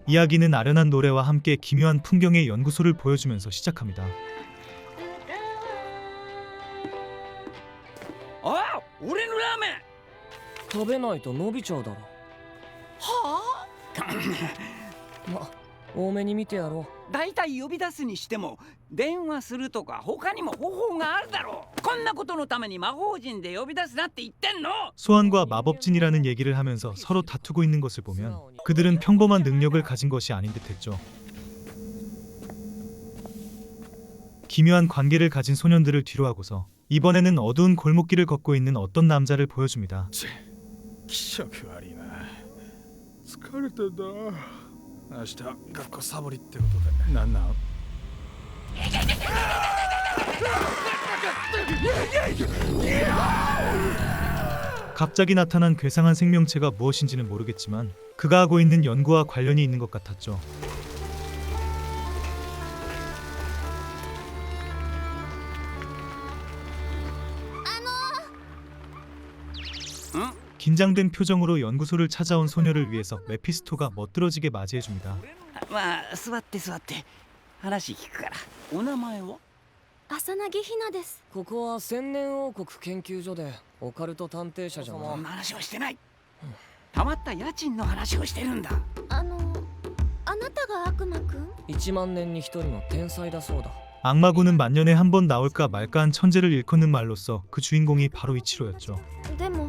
이야기는 아련한 노래와 함께 기묘한 풍경의 연구소를 보여주면서 시작합니다. ああ、俺のラーメン。食べないと伸びちゃうだろ。はま、多めに見てやろあ。だいたい呼び出すにしても電話するとか他にも方法があるだろう。こんなことのために魔法陣で呼び出すなって言ってんの。 소환과 마법진이라는 얘기를 하면서 서로 다투고 있는 것을 보면 그들은 평범한 능력을 가진 것이 아닌 듯했죠. 기묘한 관계를 가진 소년들을 뒤로하고서 이번에는 어두운 골목길을 걷고 있는 어떤 남자를 보여줍니다. 気色悪いな。疲れてんだ。明日学校サボりってことで。なんなん？ 갑자기 나타난 괴상한 생명체가 무엇인지는 모르겠지만 그가 하고 있는 연구와 관련이 있는 것 같았죠. 긴장된 표정으로 연구소를 찾아온 소녀를 위해서 메피스토가 멋들어지게 맞이해줍니다. まあ座って座って話聞くから。お名前は？浅葱ひなです。ここは千年王国研究所でオカルト探偵者じゃそな。んな話をしてない。たまった家賃の話をしてるんだ。あなたが悪魔くん？ 1万年に1人の天才だそうだ。 악마군은 만년에 한 번 나올까 말까한 천재를 일컫는 말로써 그 주인공이 바로 이치로였죠. でも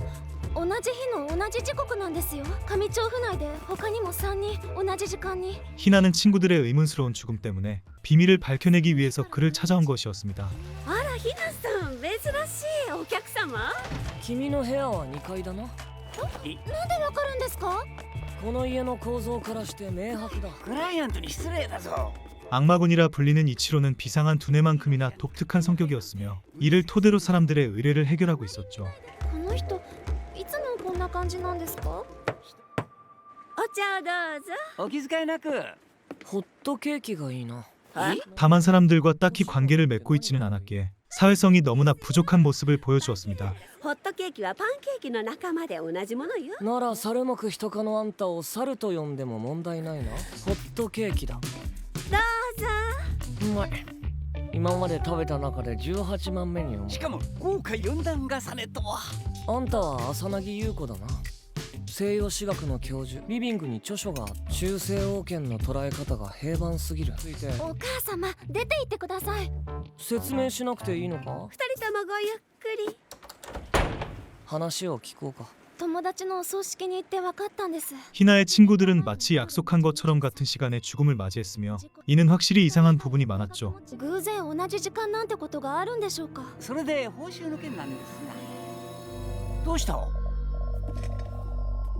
同じ日の同じ時刻なんですよ。上調布内で他にも3人同じ時間に。 희나는 친구들의 의문스러운 죽음 때문에 비밀을 밝혀내기 위해서 그를 찾아온 것이었습니다. あらひなさん、珍しいお客様。君の部屋は2階だな。なんでわかるんですか？この家の構造からして明白だ。クライアントに失礼だぞ。 악마군이라 불리는 이치로는 비상한 두뇌만큼이나 독특한 성격이었으며 이를 토대로 사람들의 의뢰를 해결하고 있었죠. この人いつもこんな感じなんですか？お茶をどうぞ。お気遣いなく。ホットケーキがいいな。 다만 사람들과 딱히 관계를 맺고 있지는 않았기에 사회성이 너무나 부족한 모습을 보여주었습니다. ホットケーキはパンケーキの仲間で同じものよ。なら猿目人科のあんたを猿と呼んでも問題ないな。ホットケーキだ。どうぞ。うまい。今まで食べた中で18番目にうまい。しかも豪華4段重ねとは。あんたは浅葱優子だな。西洋史学の教授。リビングに著書がある。中世王権の捉え方が平凡すぎる。ついてお母様、出て行ってください。説明しなくていいのか？二人ともごゆっくり。話を聞こうか。友達のお葬式に行って分かったんです。 희나의 친구들은 마치 약속한 것처럼 같은 시간에 죽음을 맞이했으며 이는 확실히 이상한 부분이 많았죠. 偶然同じ時間なんてことがあるんでしょうか？それで報酬の件なんですが。どうした？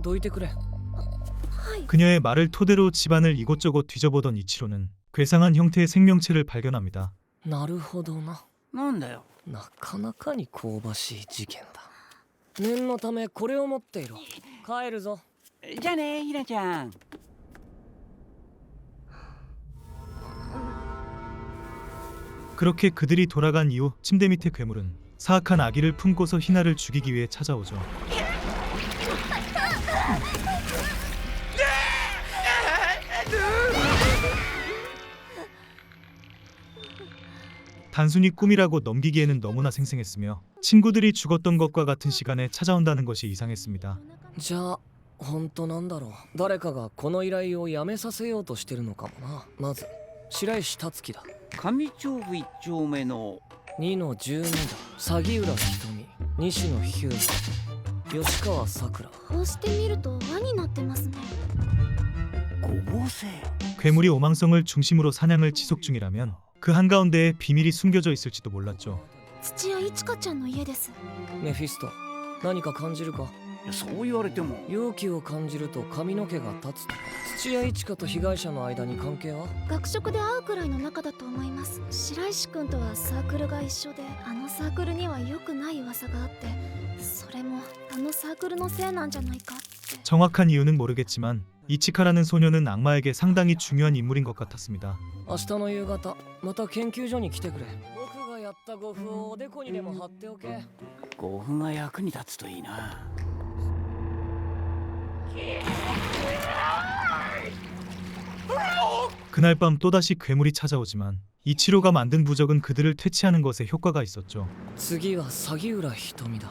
どいてくれ。はい。 그녀의 말을 토대로 집안을 이곳저곳 뒤져보던 이치로는 괴상한 형태의 생명체를 발견합니다. なるほどな。なんだよ。なかなかに香ばしい事件だ。念のためこれを持っていろ。帰るぞ。じゃあね、ひなちゃん。 그렇게 그들이 돌아간 이후 침대 밑의 괴물은 사악한 아기를 품고서 희나를 죽이기 위해 찾아오죠. 단순히 꿈이라고 넘기기에는 너무나 생생했으며 친구들이 죽었던 것과 같은 시간에 찾아온다는 것이 이상했습니다. じゃあ本当なんだろう。誰かがこの依頼をやめさせようとしてるのかもな。まず白石辰樹だ。上調布一丁目の2の12だ。鷺浦瞳、西野ヒューズ、吉川さくら。こうして見ると輪になってますね。ごぼう星。 괴물이 오망성을 중심으로 사냥을 지속 중이라면 그 한가운데에 비밀이 숨겨져 있을지도 몰랐죠. 土屋いちかちゃんの家です。メフィスト、何か感じるか？そう言われても。勇気を感じると髪の毛が立つ。土屋一花と被害者の間に関係は？学食で会うくらいの仲だと思います。白石くんとはサークルが一緒で、あのサークルには良くない噂があって、それもあのサークルのせいなんじゃないかって。 정확한 이유는 모르겠지만 이치카라는 소녀는 악마에게 상당히 중요한 인물인 것 같았습니다. 明日の夕方また研究所に来てくれ。僕がやった護符をおでこにでも貼っておけ。護符が役に立つといいな。 그날 밤 또다시 괴물이 찾아오지만 이치로가 만든 부적은 그들을 퇴치하는 것에 효과가 있었죠. 次は杉浦瞳だ。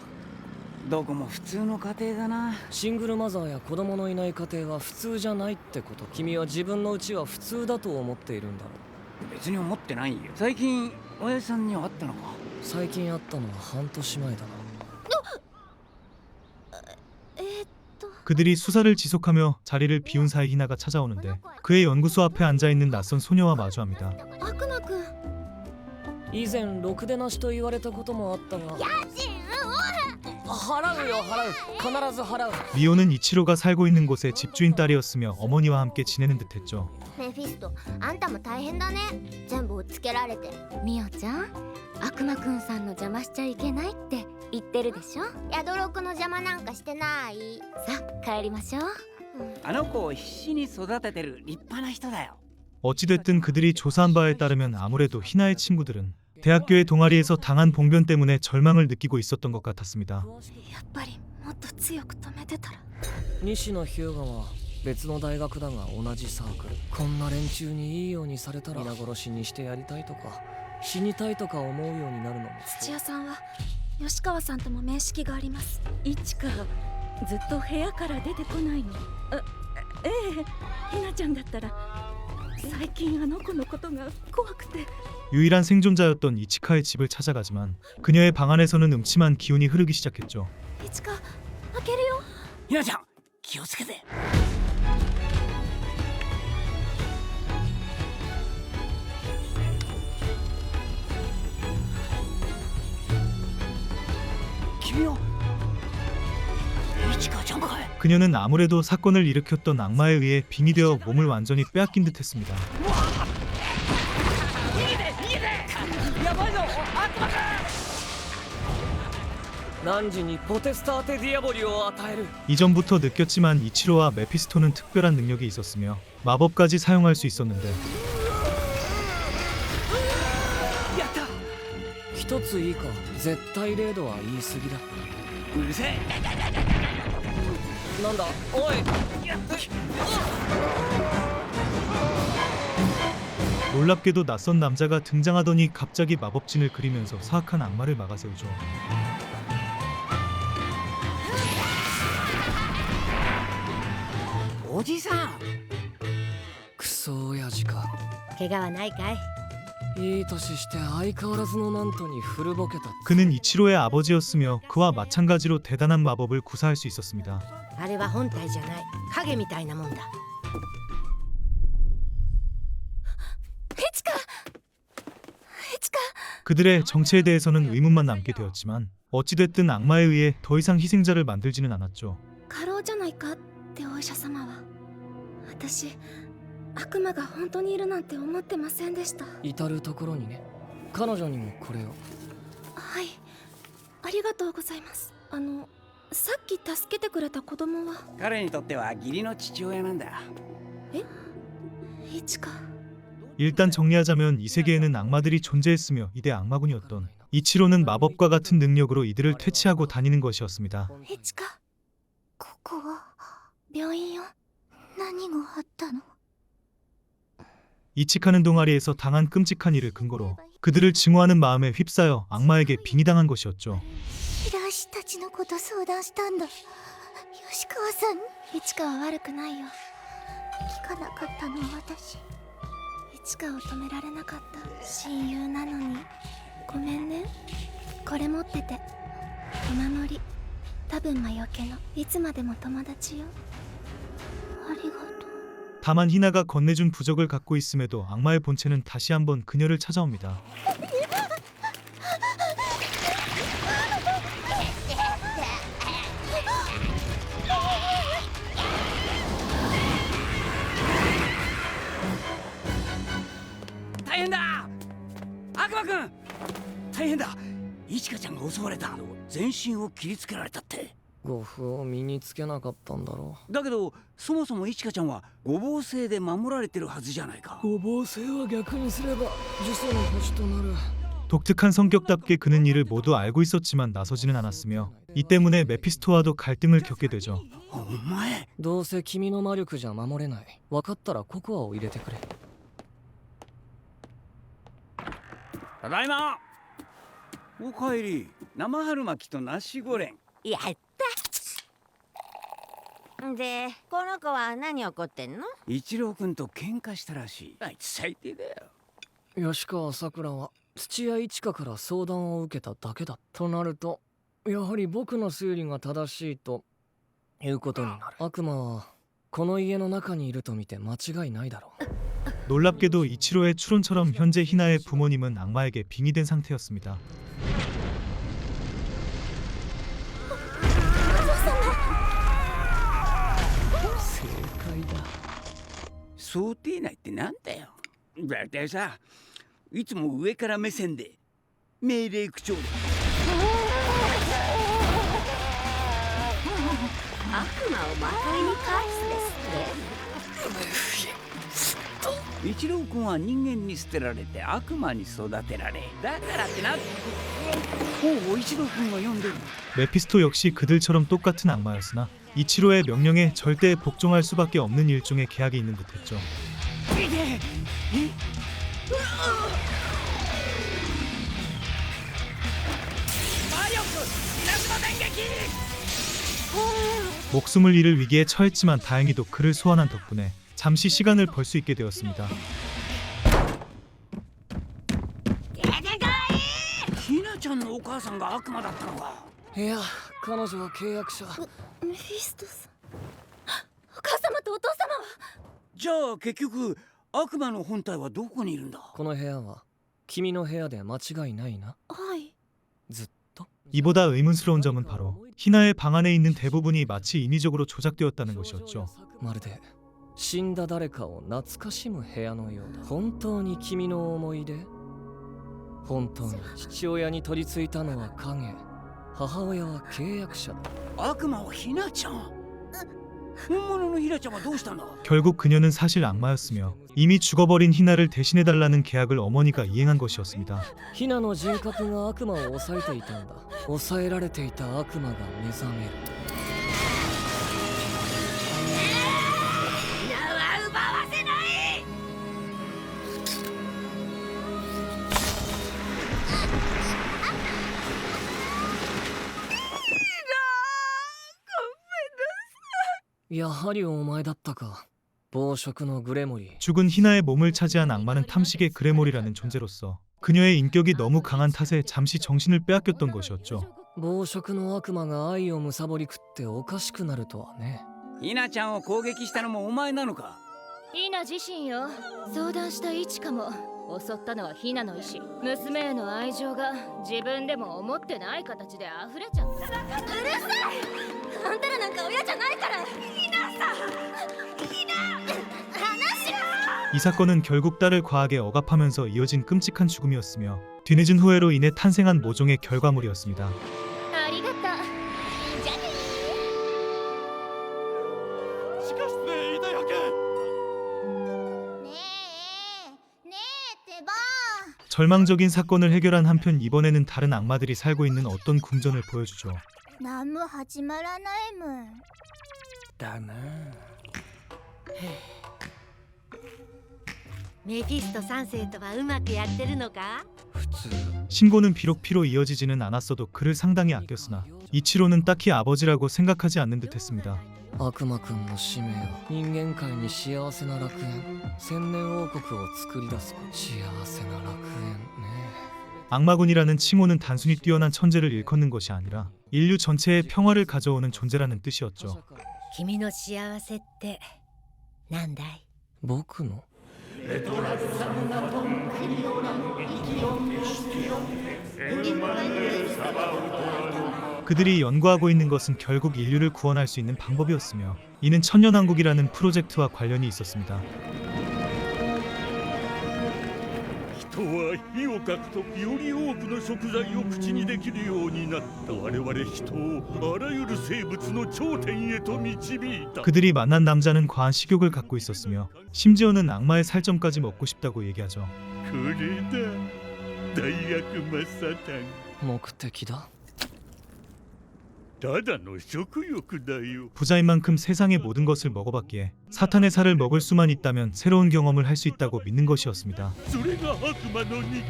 どこも普通の家庭だな。シングルマザーや子供のいない家庭は普通じゃないってこと、君は自分の家は普通だと思っているんだろう。別に思ってないよ。最近親父さんには会ったのか。最近会ったのは半年前だな。 그들이 수사를 지속하며 자리를 비운 사이 희나가 찾아오는데 그의 연구소 앞에 앉아있는 낯선 소녀와 마주합니다. 悪魔くん。以前ろくでなしと言われたこともあったが、払うよ払う、必ず払う。 미호는 이치로가 살고 있는 곳의 집주인 딸이었으며 어머니와 함께 지내는 듯했죠. メフィスト、あんたも大変だね。全部追っつけられて。ミオちゃん、悪魔くんさんの邪魔しちゃいけないって言ってるでしょ。ヤドロクの邪魔なんかしてない。さあ帰りましょう。あの子を必死に育ててる立派な人だよ。 어찌됐든 그들이 조사한 바에 따르면 아무래도 희나의 친구들은 대학교의 동아리에서 당한 봉변 때문에 절망을 느끼고 있었던 것 같았습니다. やっぱりもっと強く止めてたら。西野日向は別の大学だが同じサークル。こんな連中にいいようにされたら皆殺しにしてやりたいとか死にたいとか思うようになるのも。土屋さんは吉川さんとも面識があります。いちかずっと部屋から出てこないの。ええ、ひなちゃんだったら最近あの子のことが怖くて。 유일한 생존자였던 이치카의 집을 찾아가지만 그녀의 방 안에서는 음침한 기운이 흐르기 시작했죠. いちか開けるよ。ひなちゃん気をつけて。君は이치카ちゃんかい。 그녀는 아무래도 사건을 일으켰던 악마에 의해 빙이 되어 몸을 완전히 빼앗긴 듯했습니다. やばいぞ悪魔くん。 汝にポテスターテ・ディアボリを与える。 이전부터 느꼈지만 이치로와 메피스토는 특별한 능력이 있었으며 마법까지 사용할 수 있었는데 やった。一ついいか、絶対0度は言い過ぎだ。うるせえ。なんだおい。 놀랍게도 낯선 남자가 등장하더니 갑자기 마법진을 그리면서 사악한 악마를 막아세우죠. おじさん。クソ親父か。怪我はないかい。いい年して相変わらずのマントに古ぼけた。 그는 이치로의 아버지였으며 그와 마찬가지로 대단한 마법을 구사할 수 있었습니다. あれは本体じゃない。影みたいなもんだ。그들의 정체에 대해서는 의문만 남게 되었지만 어찌됐든 악마에 의해 더 이상 희생자를 만들지는 않았죠. 過労じゃないかってお医者様は。私悪魔が本当にいるなんて思ってませんでした。至るところにね。彼女にもこれを。はい、ありがとうございます。さっき助けてくれた子供は。彼にとっては義理の父親なんだ。いちか。 일단 정리하자면 이 세계에는 악마들이 존재했으며 이대 악마군이었던 이치로는 마법과 같은 능력으로 이들을 퇴치하고 다니는 것이었습니다. いちか。ここは病院よ。何があったの？ 이치카는 동아리에서 당한 끔찍한 일을 근거로 그들을 증오하는 마음에 휩싸여 악마에게 빙의당한 것이었죠. 白石たちのこと相談したんだ。吉川さんにいちかは悪くないよ。聞かなかったの私。いちかを止められなかった。親友なのにごめんね。これ持ってて。お守り。多分魔除けの。いつまでも友達よ。ありがとう。 다만 희나가 건네준 부적을 갖고 있음에도 악마의 본체는 다시 한번 그녀를 찾아옵니다. 大変だ悪魔くん。大変だ。イチカちゃんが襲われた。全身を切りつけられたって。護符を身につけなかったんだろう。だけどそもそもイチカちゃんは五芒星で守られてるはずじゃないか。ごぼう星は逆にすれば呪詛の星となる。 독특한 성격답게 그는 이를 모두 알고 있었지만 나서지는 않았으며 이 때문에 메피스토와도 갈등을 겪게 되죠. お前。どうせ君の魔力じゃ守れない。分かったらココアを入れてくれ。ただいま。おかえり。生春巻きとナシゴレン。やったでこの子は何怒ってんの？一郎君と喧嘩したらしい。あいつ最低だよ。吉川さくらは土屋一花から相談を受けただけだとなると、やはり僕の推理が正しいということになる。悪魔はこの家の中にいると見て間違いないだろう。 놀랍게도 이치로의 추론처럼 현재 희나의 부모님은 악마에게 빙의된 상태였습니다. 正解だ。想定内ってなんだよ。だいたいさ、いつも上から目線で命令口調で。悪魔を魔界に返すですって。一郎君は人間に捨てられて悪魔に育てられ、だからってな。おお、一郎君が呼んでる。 메피스토 역시 그들처럼 똑같은 악마였으나 이치로의 명령에 절대 복종할 수밖에 없는 일종의 계약이 있는 듯했죠. 목숨을 잃을 위기에 처했지만 다행히도 그를 소환한 덕분에 잠시 시간을 벌 수 있게 되었습니다. ひなちゃんのお母さんが悪魔だったのか。いや、彼女は契約者。メフィストさん、お母様とお父様は。じゃあ結局悪魔の本体はどこにいるんだ。この部屋は君の部屋で間違いないな。はい。ずっと。 이보다 의문스러운 점은 바로 희나의 방 안에 있는 대부분이 마치 인위적으로 조작되었다는 것이었죠. まるで死んだ誰かを懐かしむ部屋のようだ。本当に君の思い出？本当に父親に取り付いたのは影、母親は契約者だ。悪魔はひなちゃん。本物のひなちゃんはどうしたんだ。 결국 그녀는 사실 악마였으며 이미 죽어버린 희나를 대신해달라는 계약을 어머니가 이행한 것이었습니다. ヒナの人格が悪魔を抑えていたんだ。抑えられていた悪魔が目覚める。皆は奪わせない。やはりお前だったか。暴食のグレモリ。 죽은 희나의 몸을 차지한 악마는 탐식의 그레몰이라는 존재로서 그녀의 인격이 너무 강한 탓에 잠시 정신을 빼앗겼던 것이었죠. 暴食の悪魔が愛を貪り食っておかしくなるとはね。ひなちゃんを攻撃したのもお前なのか。ヒナ自身よ。相談したイチカも襲ったのはヒナの意志。娘への愛情が自分でも思ってない形で溢れちゃった。うるさい。あんたらなんか親じゃないから。ひなさん。ひな。話しろ。 이 사건은 결국 딸을 과하게 억압하면서 이어진 끔찍한 죽음이었으며 뒤늦은 후회로 인해 탄생한 모종의 결과물이었습니다. ありがとう。じゃあね。しかしね、板焼け。ねえってば。 절망적인 사건을 해결한 한편 이번에는 다른 악마들이 살고 있는 어떤 궁전을 보여주죠. 何も始まらないもん。だな。メフィスト3世とはうまくやってるのか？普通。 신고는 비록 피로 이어지지는 않았어도 그를 상당히 아꼈으나 이치로는 딱히 아버지라고 생각하지 않는 듯했습니다. 悪魔くんの使命は人間界に幸せな楽園、千年王国を作り出す幸せな楽園ね。 악마군이라는 칭호는 단순히 뛰어난 천재를 일컫는 것이 아니라 인류 전체의 평화를 가져오는 존재라는 뜻이었죠. 君の幸せってなんだい？僕の？ 그들이 연구하고 있는 것은 결국 인류를 구원할 수 있는 방법이었으며 이는 천년왕국이라는 프로젝트와 관련이 있었습니다. 人は火をかくとより多くの食材を口にできるようになった。我々人をあらゆる生物の頂点へと導いた。 그들이 만난 남자는 과한 식욕을 갖고 있었으며 심지어는 악마의 살점까지 먹고 싶다고 얘기하죠. これだ、大悪魔サタン。目的だ。ただの食欲だよ。 부자인 만큼 세상의 모든 것을 먹어봤기에 사탄의 살을 먹을 수만 있다면 새로운 경험을 할 수 있다고 믿는 것이었습니다. それが悪魔の肉。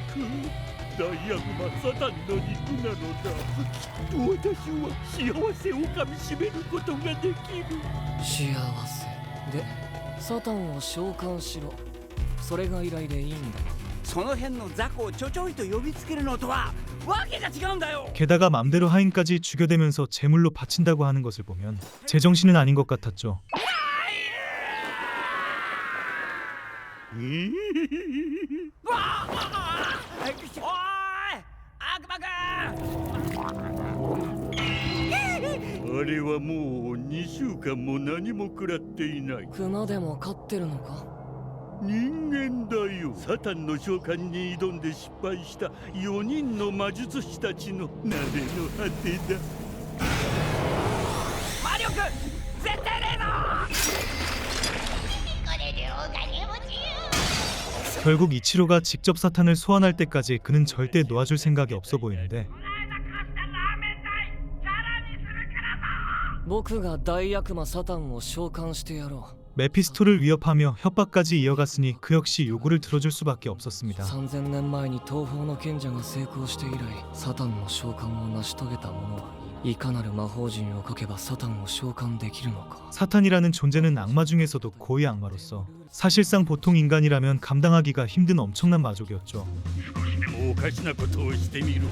大悪魔サタンの肉なのだ。きっと私は幸せをかみしめることができる。幸せでサタンを召喚しろ、それが依頼でいいんだな。その辺の雑魚をちょちょいと呼びつけるのとはわけが違うんだよ。 게다가 맘대로 하인까지 죽여대면서 제물로 바친다고 하는 것을 보면 제정신은 아닌 것 같았죠. おい悪魔あれはもう2週間も何も食らっていない。クマでも飼ってるのか。人間だよ。サタンの召喚に挑んで失敗した4人の魔術師たちの慣れの果てだ。マリオくん絶対例の 결국 이치로가 직접 사탄을 소환할 때까지 그는 절대 놓아줄 생각이 없어 보이는데 僕が大悪魔サタンを召喚してやろう。 메피스토를 위협하며 협박까지 이어갔으니 그 역시 요구를 들어줄 수밖에 없었습니다. 3000年前に東方の賢者が成功して以来、サタンの召喚を成し遂げた者はいかなる魔法陣を書けばサタンを召喚できるのか。 사탄이라는 존재는 악마 중에서도 고위 악마로서 사실상 보통 인간이라면 감당하기가 힘든 엄청난 마족이었죠. おかしなことをしてみろ。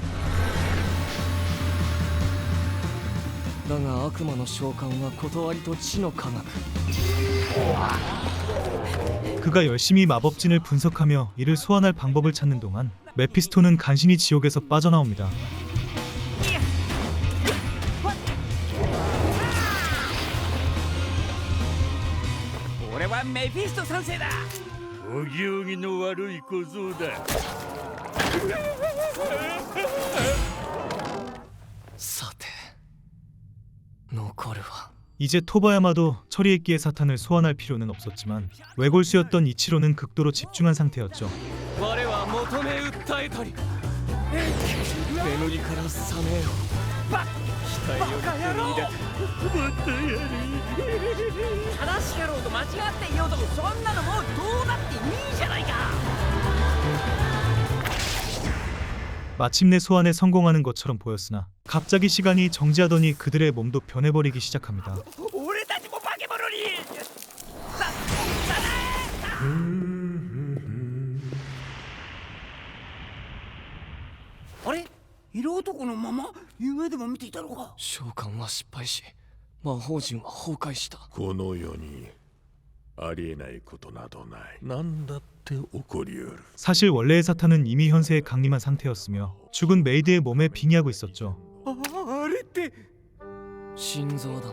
だが悪魔の召喚は断りと知の科学。 그가 열심히 마법진을 분석하며 이를 소환할 방법을 찾는 동안 메피스토는 간신히 지옥에서 빠져나옵니다. 俺はメフィスト賛成だ。お行儀の悪い小僧だ。さて残るは 이제 토바야마도 처리했기에 사탄을 소환할 필요는 없었지만 외골수였던 이치로는 극도로 집중한 상태였죠. 我は求め訴えたり眠りから覚めよ。バカ野郎。またやる。正しやろうと間違っていようとそんなのもうどうだっていいじゃないか。 마침내 소환에 성공하는 것처럼 보였으나 갑자기 시간이 정지하더니 그들의 몸도 변해버리기 시작합니다. 俺たちも化け物に。あれ色男のまま夢でも見ていたのか。召喚は失敗し魔法陣は崩壊した。この世にありえないことなどない。何だって起こりうる。 사실 원래의 사탄은 이미 현세에 강림한 상태였으며 죽은 메이드의 몸에 빙의하고 있었죠. あれって。心臓だな。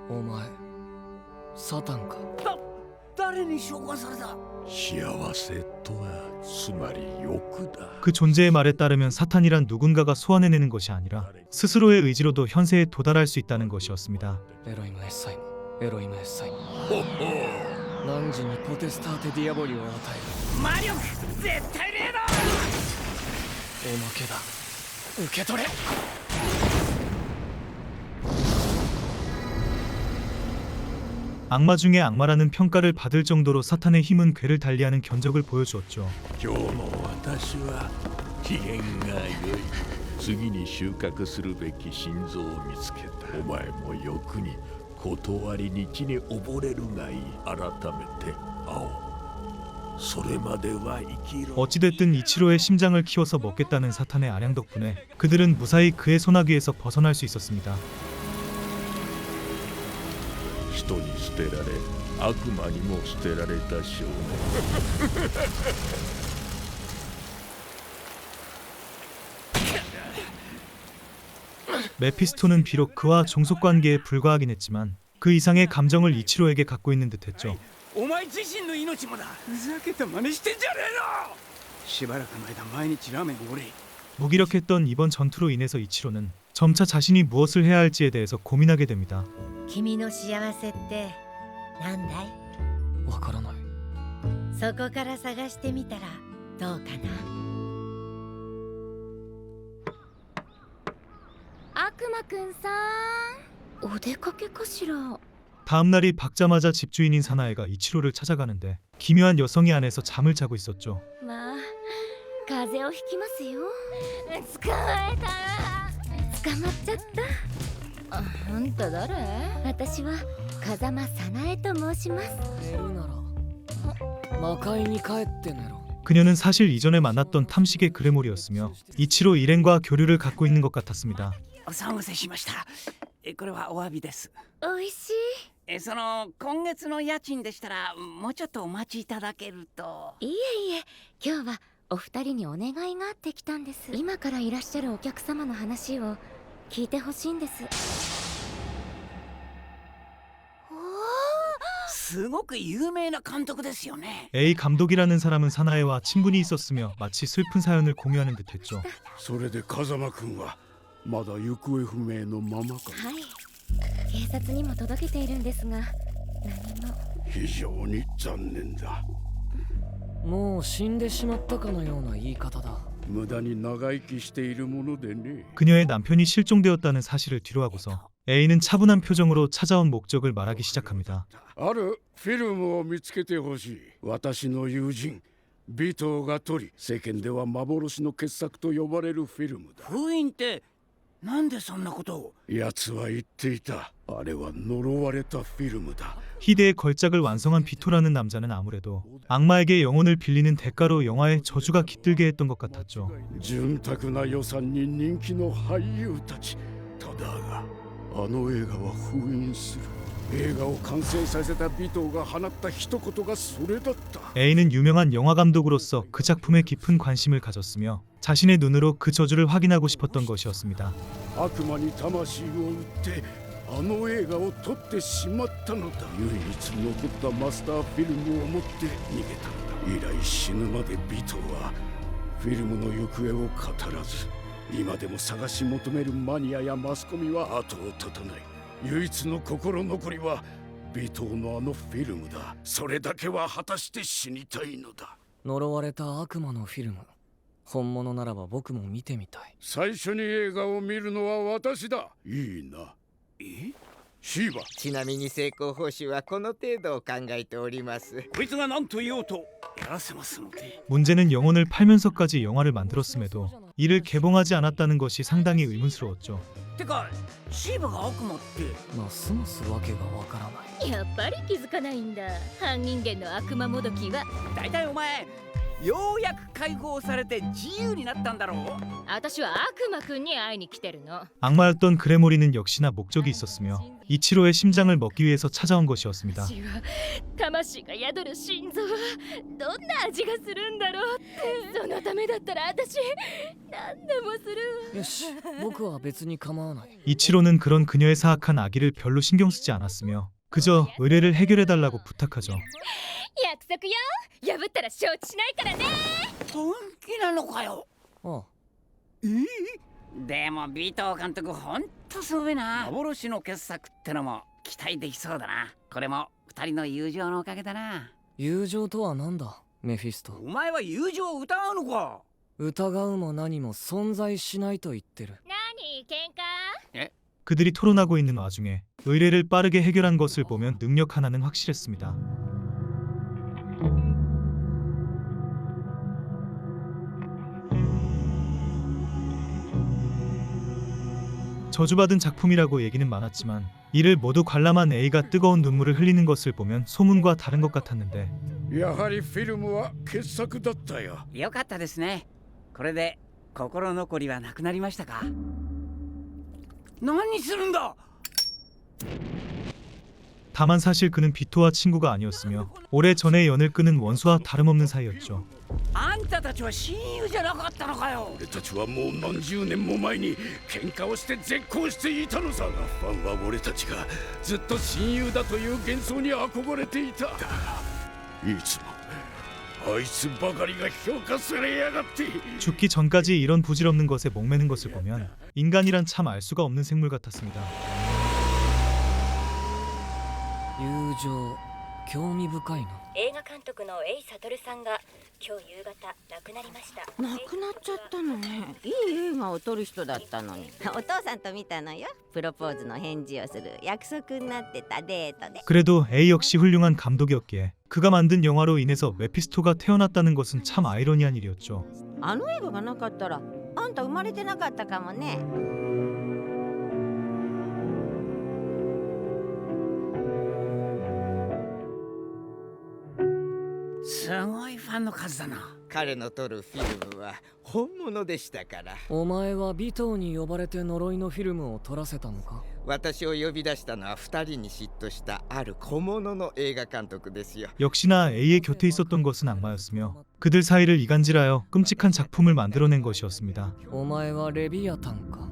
お前サタンか。誰に召喚された。幸せとはつまり欲だ。 그 존재의 말에 따르면 사탄이란 누군가가 소환해내는 것이 아니라 스스로의 의지로도 현세에 도달할 수 있다는 것이었습니다. エロイムエッサイムエロイムエッサイム。汝にポテスターテ・ディアボリを与える。魔力絶対例の。おまけだ。受け取れ。 악마 중에 악마라는 평가를 받을 정도로 사탄의 힘은 괴를 달리하는 견적을 보여주었죠. 今日の私は機嫌が良い。次に収穫するべき心臓を見つけた。お前も欲に断りに地に溺れるがいい。改めて会おう。それまでは生きろ。 어찌됐든 이치로의 심장을 키워서 먹겠다는 사탄의 아량 덕분에 그들은 무사히 그의 소나기에서 벗어날 수 있었습니다. 人に捨てられ悪魔にも捨てられた少年。 메피스토는 비록 그와 종속관계에 불과하긴 했지만 그 이상의 감정을 이치로에게 갖고 있는 듯했죠. お前自身の命もだ。ふざけた真似してんじゃねえの。しばらくの間毎日ラーメンを俺。 무기력했던 이번 전투로 인해서 이치로는 점차 자신이 무엇을 해야 할지에 대해서 고민하게 됩니다. 君の幸せってなんだい。わからない。そこから探してみたらどうかな。悪魔くんさん、お出かけかしら。 다음날이 밝자마자 집주인인 사나이가 이치로를 찾아가는데 기묘한 여성이 안에서 잠을 자고 있었죠. まあ風邪をひきますよ。捕まえた。捕まっちゃった。あんた誰？私は風間早苗と申します。寝るなら魔界に帰って寝ろ。그녀는 사실 이전에 만났던 탐식의 그레몰이었으며 이치로 일행과 교류를 갖고 있는 것 같았습니다. お騒がせしました。これはお詫びです。おいしい。その今月の家賃でしたらもうちょっとお待ちいただけると。いえいえ、今日はお二人にお願いがあってきたんです。今からいらっしゃるお客様の話を聞いてほしいんです。すごく有名な監督ですよね。 A 감독이라는 사람은 사나이와 친분이 있었으며 마치 슬픈 사연을 공유하는 듯했죠. それで風間君はまだ行方不明のままか。はい、警察にも届けているんですが何も。非常に残念だ。もう死んでしまったかのような言い方だ。無駄に長生きしているものでね。 그녀의 남편이 실종되었다는 사실을 뒤로하고서 A는 차분한 표정으로 찾아온 목적을 말하기 시작합니다. あるフィルムを見つけてほしい。私の友人ビトが撮り、世間では幻の傑作と呼ばれるフィルムだ。封印ってなんでそんなことを。奴は言っていた。あれは呪われたフィルムだ。 희대의 걸작을 완성한 비토라는 남자는 아무래도 악마에게 영혼을 빌리는 대가로 영화에 저주가 깃들게 했던 것 같았죠. 潤沢な予算に人気の俳優たち。ただがあの映画は封印する。映画を完成させたビトが放った一言がそれだった。 A는 유명한 영화 감독으로서 그 작품에 깊은 관심을 가졌으며 자신의 눈으로 그 저주를 확인하고 싶었던 것이었습니다. 悪魔に魂を売ってあの映画を撮ってしまったのだ。唯一残ったマスターフィルムを持って逃げたのだ。以来死ぬまでビトはフィルムの行方を語らず、今でも探し求めるマニアやマスコミは後を絶たない。唯一の心残りはビトのあのフィルムだ。それだけは果たして死にたいのだ。呪われた悪魔のフィルム、本物ならば僕も見てみたい。最初に映画を見るのは私だ。いいな。シーバ。ちなみに成功報酬はこの程度を考えております。こいつが何と言おうとやらせますので。 문제는 영혼을 팔면서까지 영화를 만들었음에도 이를 개봉하지 않았다는 것이 상당히 의문스러웠죠. てかシーバが悪魔って。ますますわけがわからない。やっぱり気づかないんだ。半人間の悪魔もどきは。だいたいお前ようやく解放されて自由になったんだろう。私は悪魔くんに会いに来てるの。 악마였던 그레모리는 역시나 목적이 있었으며 이치로의 심장을 먹기 위해서 찾아온 것이었습니다. 私は魂が宿る心臓はどんな味がするんだろうって。そのためだったら私何でもする。よし、僕は別に構わない。 이치로는 그런 그녀의 사악한 악의를 별로 신경 쓰지 않았으며 그저 의뢰를 해결해달라고 부탁하죠. 約束よ。破ったら承知しないからね。本気なのかよ。ああ。でもビト監督ほんとすごいな。幻の傑作ってのも期待できそうだな。これも二人の友情のおかげだな。友情とは何だ、メフィスト。お前は友情を疑うのか。疑うも何も存在しないと言ってる。何喧嘩？ 그들이 토론하고 있는 와중에 의뢰를 빠르게 해결한 것을 보면 능력 하나는 확실했습니다. 저주받은 작품이라고 얘기는 많았지만 이를 모두 관람한 A가 뜨거운 눈물을 흘리는 것을 보면 소문과 다른 것 같았는데 やはりフィルムは傑作だったよ。よかったですね。これで心残りはなくなりましたか。何するんだ。 다만 사실 그는 비토와 친구가 아니었으며 오래전에 연을 끊은 원수와 다름없는 사이였죠. あんたたちは親友じゃなかったのかよ。俺たちはもう何十年も前に喧嘩をして絶交していたのさ。ファンは俺たちがずっと親友だという幻想に憧れていた。だがいつもあいつばかりが評価されやがって。 죽기 전까지 이런 부질없는 것에 목매는 것을 보면 인간이란 참 알 수가 없는 생물 같았습니다. 友情、興味深いな。映画監督のエイ・サトルさんが今日夕方亡くなりました。亡くなっちゃったのね。いい映画を撮る人だったのに。お父さんと見たのよ。プロポーズの返事をする約束になってたデートで。 그래도 A 역시 훌륭한 감독이었기에 그가 만든 영화로 인해서 메피스토가 태어났다는 것은 참 아이러니한 일이었죠. あの映画がなかったらあんた生まれてなかったかもね。すごいファンの数だな。彼の撮るフィルムは本物でしたから。お前は尾藤に呼ばれて呪いのフィルムを撮らせたのか。私を呼び出したのは2人に嫉妬したある小物の映画監督ですよ。 역시나 A의 곁에 있었던 것은 악마였으며 그들 사이를 이간질하여 끔찍한 작품을 만들어낸 것이었습니다. お前はレビアタンか。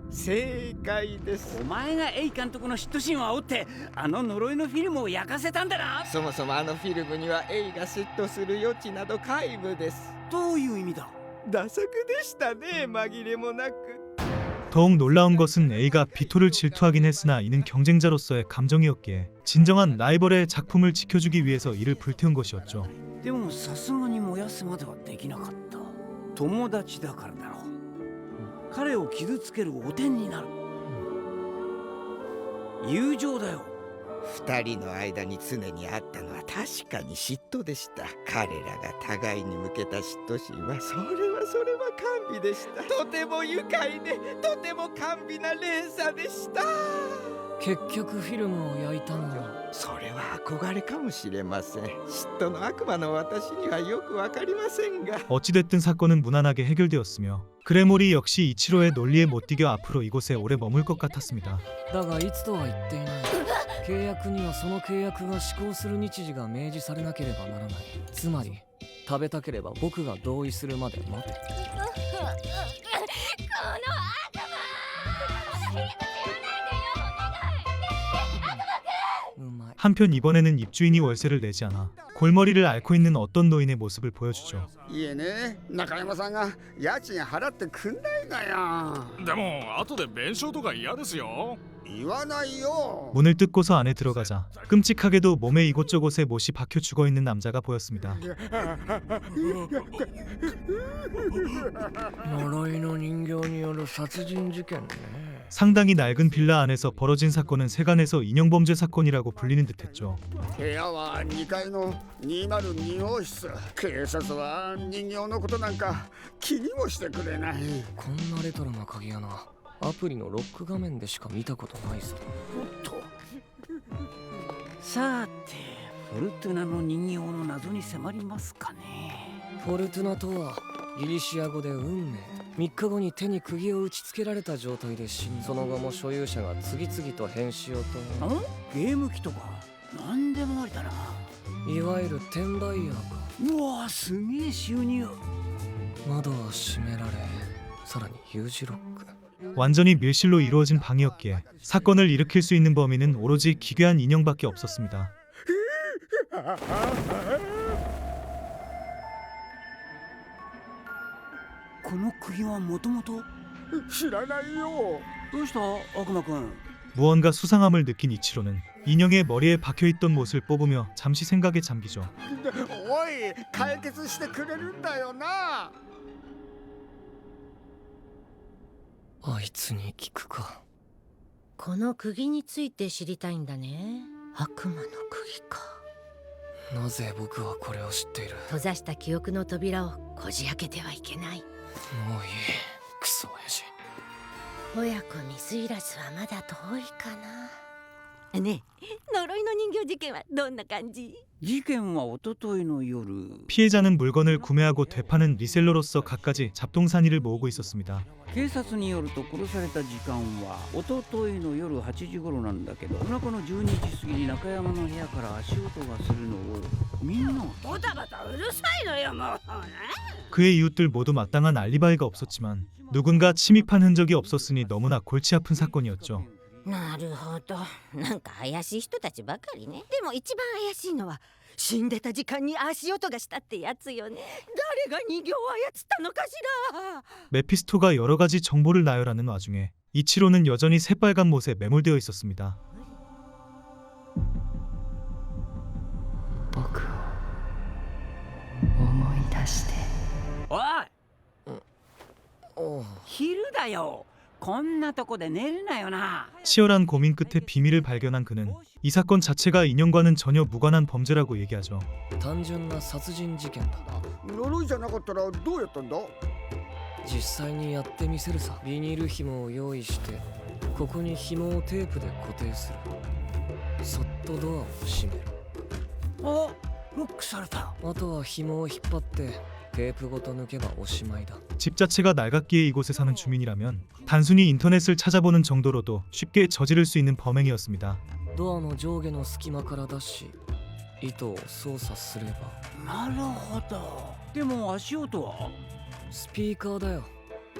正解です。お前が A 監督の嫉妬心を煽ってあの呪いのフィルムを焼かせたんだな。そもそもあのフィルムには A が嫉妬する余地など皆無です。どういう意味だ。ダ作でしたね。紛れもなく。 더욱 놀라운 것은 A가 비토를 질투하긴 했으나 이는 경쟁자로서의 감정이었기에 진정한 라이벌의 작품을 지켜주기 위해서 이를 불태운 것이었죠. でもさすがに燃やすまではできなかった。友達だからだろう。彼を傷つける汚点になる。友情だよ。2人の間に常にあったのは確かに嫉妬でした。彼らが互いに向けた嫉妬心はそれは甘美でした。とても愉快でとても甘美な連鎖でした。結局フィルムを焼いたのは。それは憧れかもしれません。嫉妬の悪魔の私にはよくわかりませんが 어찌됐든 사건은 무난하게 해결되었으며 그레모리 역시 이치로의 논리에 못 뛰겨 앞으로 이곳에 오래 머물 것 같았습니다. だがいつとは言っていない。契約にはその契約が施行する日時が明示されなければならない。つまり食べたければ僕が同意するまで待て。この悪魔。 한편 이번에는 입주인이 월세를 내지 않아 골머리를 앓고 있는 어떤 노인의 모습을 보여주죠. いえね、中山さんが家賃払ってくんないがや。でも後で弁償とか嫌ですよ。言わないよ。 문을 뜯고서 안에 들어가자 끔찍하게도 몸에 이곳저곳에 못이 박혀 죽어있는 남자가 보였습니다. 呪いの人形による殺人事件ね。 상당히 낡은 빌라 안에서 벌어진 사건은 세간에서 인형범죄 사건이라고 불리는 듯했죠. 部屋は2階の202号室。警察は人形のことなんか気にもしてくれない。こんなレトロな鍵やな。アプリのロック画面でしか見たことないぞ。おっと。さて、フォルトゥナの人形の謎に迫りますかね。フォルトゥナとはギリシア語で運命。3日後に手に釘を打ち付けられた状態で死ん、その後も所有者が次々と変死をと。ゲーム機とか何でもありだな。いわゆる転売ヤーか。うわ、すげえ収入。窓は閉められ、さらに U字ロック。 완전히 밀실로 이루어진 방이었기에 사건을 일으킬 수 있는 범인은 오로지 기괴한 인형밖에 없었습니다. この釘はもともと。知らないよ。どうした悪魔くん。 무언가 수상함을 느낀 이치로는 인형의 머리에 박혀있던 못을 뽑으며 잠시 생각에 잠기죠. おい、解決してくれるんだよな。あいつに聞くか。この釘について知りたいんだね。悪魔の釘か。なぜ僕はこれを知っている。閉ざした記憶の扉をこじ開けてはいけない。もういい。クソ親父。親子水入らずはまだ遠いかな。ねえ、呪いの人形事件はどんな感じ？事件は一昨日の夜。 피해자는 물건을 구매하고 되파는 리셀러로서 갖가지 잡동사니를 모으고 있었습니다. 警察によると殺された時間は一昨日の夜8時頃なんだけど、夜中の12時過ぎに中山の部屋から足音がするのをみんなバタバタうるさいのよもう。 그의 이웃들 모두 마땅한 알리바이가 없었지만 누군가 침입한 흔적이 없었으니 너무나 골치 아픈 사건이었죠. なるほど。なんか怪しい人たちばかりね。でも一番怪しいのは死んでた時間に足音がしたってやつよね。誰が人形を操ったのかしら。 메피스토가 여러 가지 정보를 나열하는 와중에 이치로는 여전히 새빨간 못에 매몰되어 있었습니다. 僕を思い出して。おい。昼だよ。こんなとこで寝るなよな。 치열한 고민 끝에 비밀을 발견한 그는 이 사건 자체가 인연과는 전혀 무관한 범죄라고 얘기하죠. 単純な殺人事件だな。呪いじゃなかったらどうやったんだ？実際にやってみせるさ。ビニール紐を用意してここに紐をテープで固定する。そっとドアを閉める。あ、ロックされた。あとは紐を引っ張ってテープごと抜けばおしまいだ。 집 자체가 낡았기에 이곳에 사는 주민이라면 단순히 인터넷을 찾아보는 정도로도 쉽게 저지를 수 있는 범행이었습니다. ドアの上下の隙間から出し糸を操作すれば。なるほど。でも足音は？スピーカーだよ。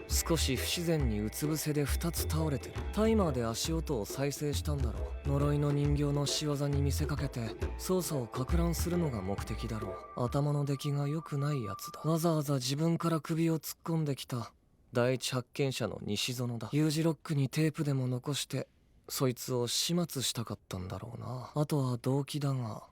少し不自然にうつ伏せで2つ倒れてる。タイマーで足音を再生したんだろう。呪いの人形の仕業に見せかけて操作を攪乱するのが目的だろう。頭の出来が良くないやつだ。わざわざ自分から首を突っ込んできた第一発見者の西園だ。U字ロックにテープでも残してそいつを始末したかったんだろうな。あとは動機だが。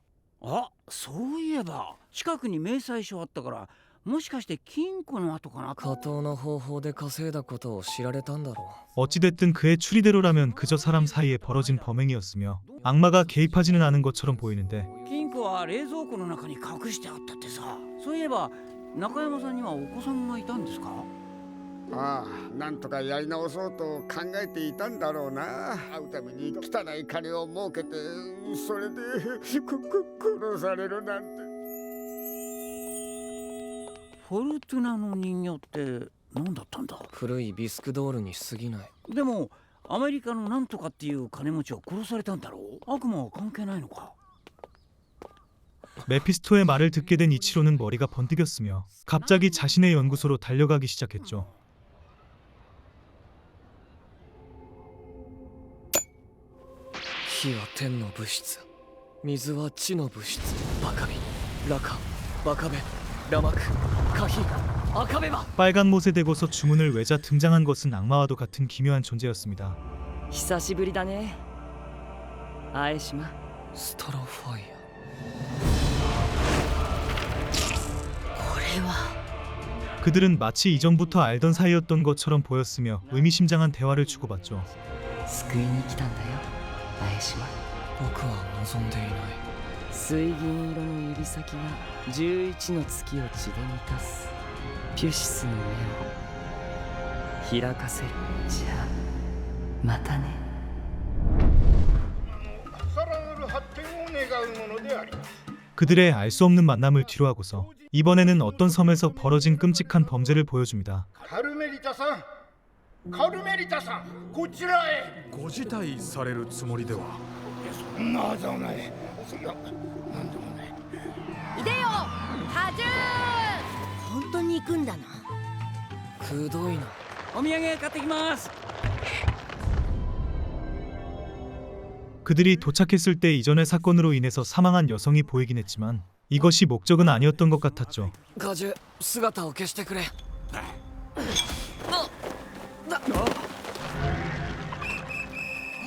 あ、そういえば近くに明細書あったから、もしかして金庫の跡かな。過当な方法で稼いだことを知られたんだろう。 어찌됐든 그의 추리대로라면 그저 사람 사이에 벌어진 범행이었으며 악마가 개입하지는 않은 것처럼 보이는데 金庫は冷蔵庫の中に隠してあったってさ。そういえば中山さんにはお子さんがいたんですか？ああ、なんとかやり直そうと考えていたんだろうな。会うために汚い金を儲けて、それで殺されるなんて。フォルトゥナの人形って何だったんだ？古いビスクドールに過ぎない。でもアメリカのなんとかっていう金持ちは殺されたんだろう。悪魔は関係ないのか？ 메피스토의 말을 듣게 된 이치로는 머리가 번뜩였으며 갑자기 자신의 연구소로 달려가기 시작했죠. 火は天の物質、水は地の物質。バカビ、ラカ、バカベ、ラマク、カヒ、アカベバ。 빨간 못에 대고서 주문을 외자 등장한 것은 악마와도 같은 기묘한 존재였습니다. 久しぶりだね。アエシマ。ストロファイア。これは。 그들은 마치 이전부터 알던 사이였던 것처럼 보였으며 의미심장한 대화를 주고받죠. 救いに来たんだよ、アエシマ。僕は望んでいない。水銀色の指先が11の月を血で満たす。ピュシスの目を開かせる。じゃあまたね。 さらなる発展を願うものであります。 그들의 알 수 없는 만남을 뒤로하고서 이번에는 어떤 섬에서 벌어진 끔찍한 범죄를 보여줍니다. カルメリタさん、カルメリタさん、こちらへ。ご辞退されるつもりでは。そんなはずはない。いや、なんでもない。いでよ、ハジューン。本当に行くんだな。くどいな。お土産買ってきます。 그들이 도착했을 때 이전의 사건으로 인해서 사망한 여성이 보이긴 했지만 이것이 목적은 아니었던 것 같았죠. ガジュ、姿を消してくれ。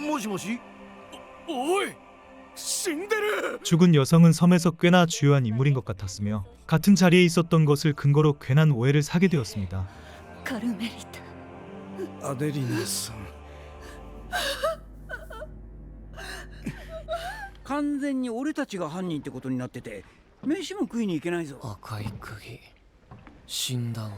もしもし。おい、死んでる。 죽은 여성은 섬에서 꽤나 주요한 인물인 것 같았으며 같은 자리에 있었던 것을 근거로 괜한 오해를 사게 되었습니다. カルメリタ。アデリナさん。 完全に俺たちが犯人ってことになってて、飯も食いに行けないぞ。赤い釘、死んだ女。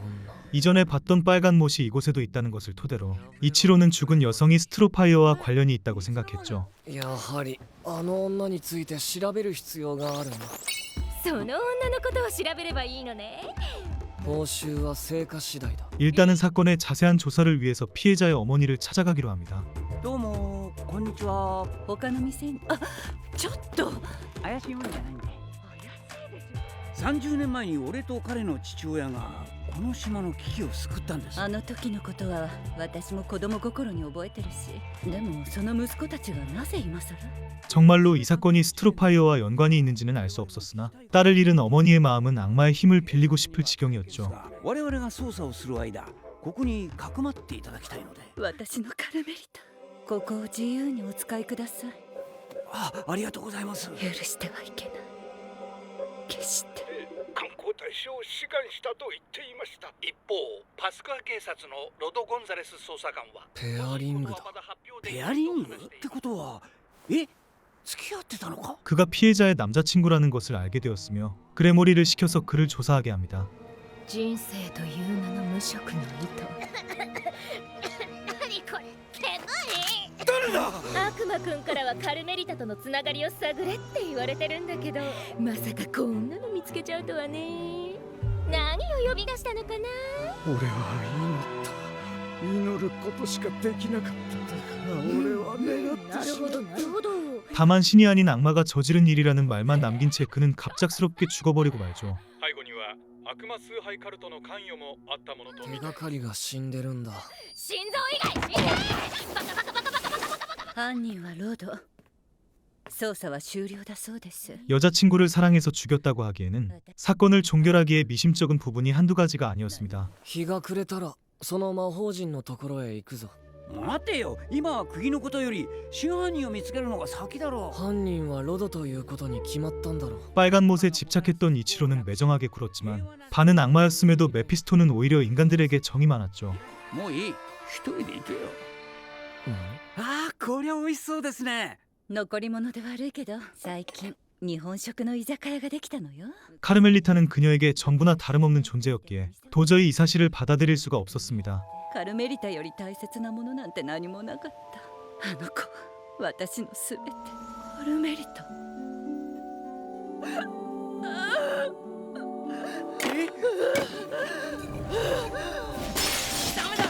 이전에 봤던 빨간 못이 이곳에도 있다는 것을 토대로 이치로는 죽은 여성이 스트로파이어와 관련이 있다고 생각했죠. やはりあの女について調べる必要があるな。その女のことを調べればいいのね。報酬は成果次第だ。 일단은 사건의 자세한 조사를 위해서 피해자의 어머니를 찾아가기로 합니다. どうも、こんにちは。他の店に。あ、ちょっと。怪しいもんじゃないんで。30年前に俺と彼の父親がこの島の危機を救ったんです。あの時のことは私も子供心に覚えてるし、でもその息子たちがなぜ今更？ 정말로 이 사건이 스트로파이어와 연관이 있는지는 알 수 없었으나 딸을 잃은 어머니의 마음은 악마의 힘을 빌리고 싶을 지경이었죠. 我々が捜査をする間、ここにかくまっていただきたいので。私のカルメリタ、ここを自由にお使いください。ありがとうございます。許してはいけない。決して。観光隊償を志願したと言っていました。一方パスカー警察のロド・ゴンザレス捜査官はペアリングだ。ペアリングってことは付き合ってたのか？ 그가 피해자의 남자친구라는 것을 알게 되었으며 그레모리를 시켜서 그를 조사하게 합니다. 人生という名の無色の糸。何これ手振り。誰だ？悪魔くんからはカルメリタとのつながりを探れって言われてるんだけど、まさかこんなの見つけちゃうとはね。何を呼び出したのかな。俺は祈ることしかできなかった。俺は願ってしまった。なるほど。 다만 신이 아닌 악마가 저지른 일이라는 말만 남긴 채 그는 갑작스럽게 죽어버리고 말죠. 背後には悪魔崇拝カルトの関与もあったものと手がかりが死んでるんだ。心臓以外死んで。バカバカバカバカバカバカ。犯人はロード。捜査は終了だそうです。 여자친구를 사랑해서 죽였다고 하기에는 사건을 종결하기에 미심쩍은 부분이 한두 가지가 아니었습니다. 日が暮れたらその魔法陣のところへ行くぞ。待てよ、今は釘のことより真犯人を見つけるのが先だろう。犯人はロドということに決まったんだろう。 빨간 못에 집착했던 이치로는 매정하게 굴었지만 반은 악마였음에도 메피스토는 오히려 인간들에게 정이 많았죠. もういい、一人で行けよ。ああ、こりゃ美味しそうですね。残り物で悪いけど最近日本食の居酒屋ができたのよ。 카르멜리타는 그녀에게 전부나 다름없는 존재였기에 도저히 이 사실을 받아들일 수가 없었습니다. カルメリタより大切なものなんて何もなかった。あの子は私のすべて。カルメリタ。ダメだ。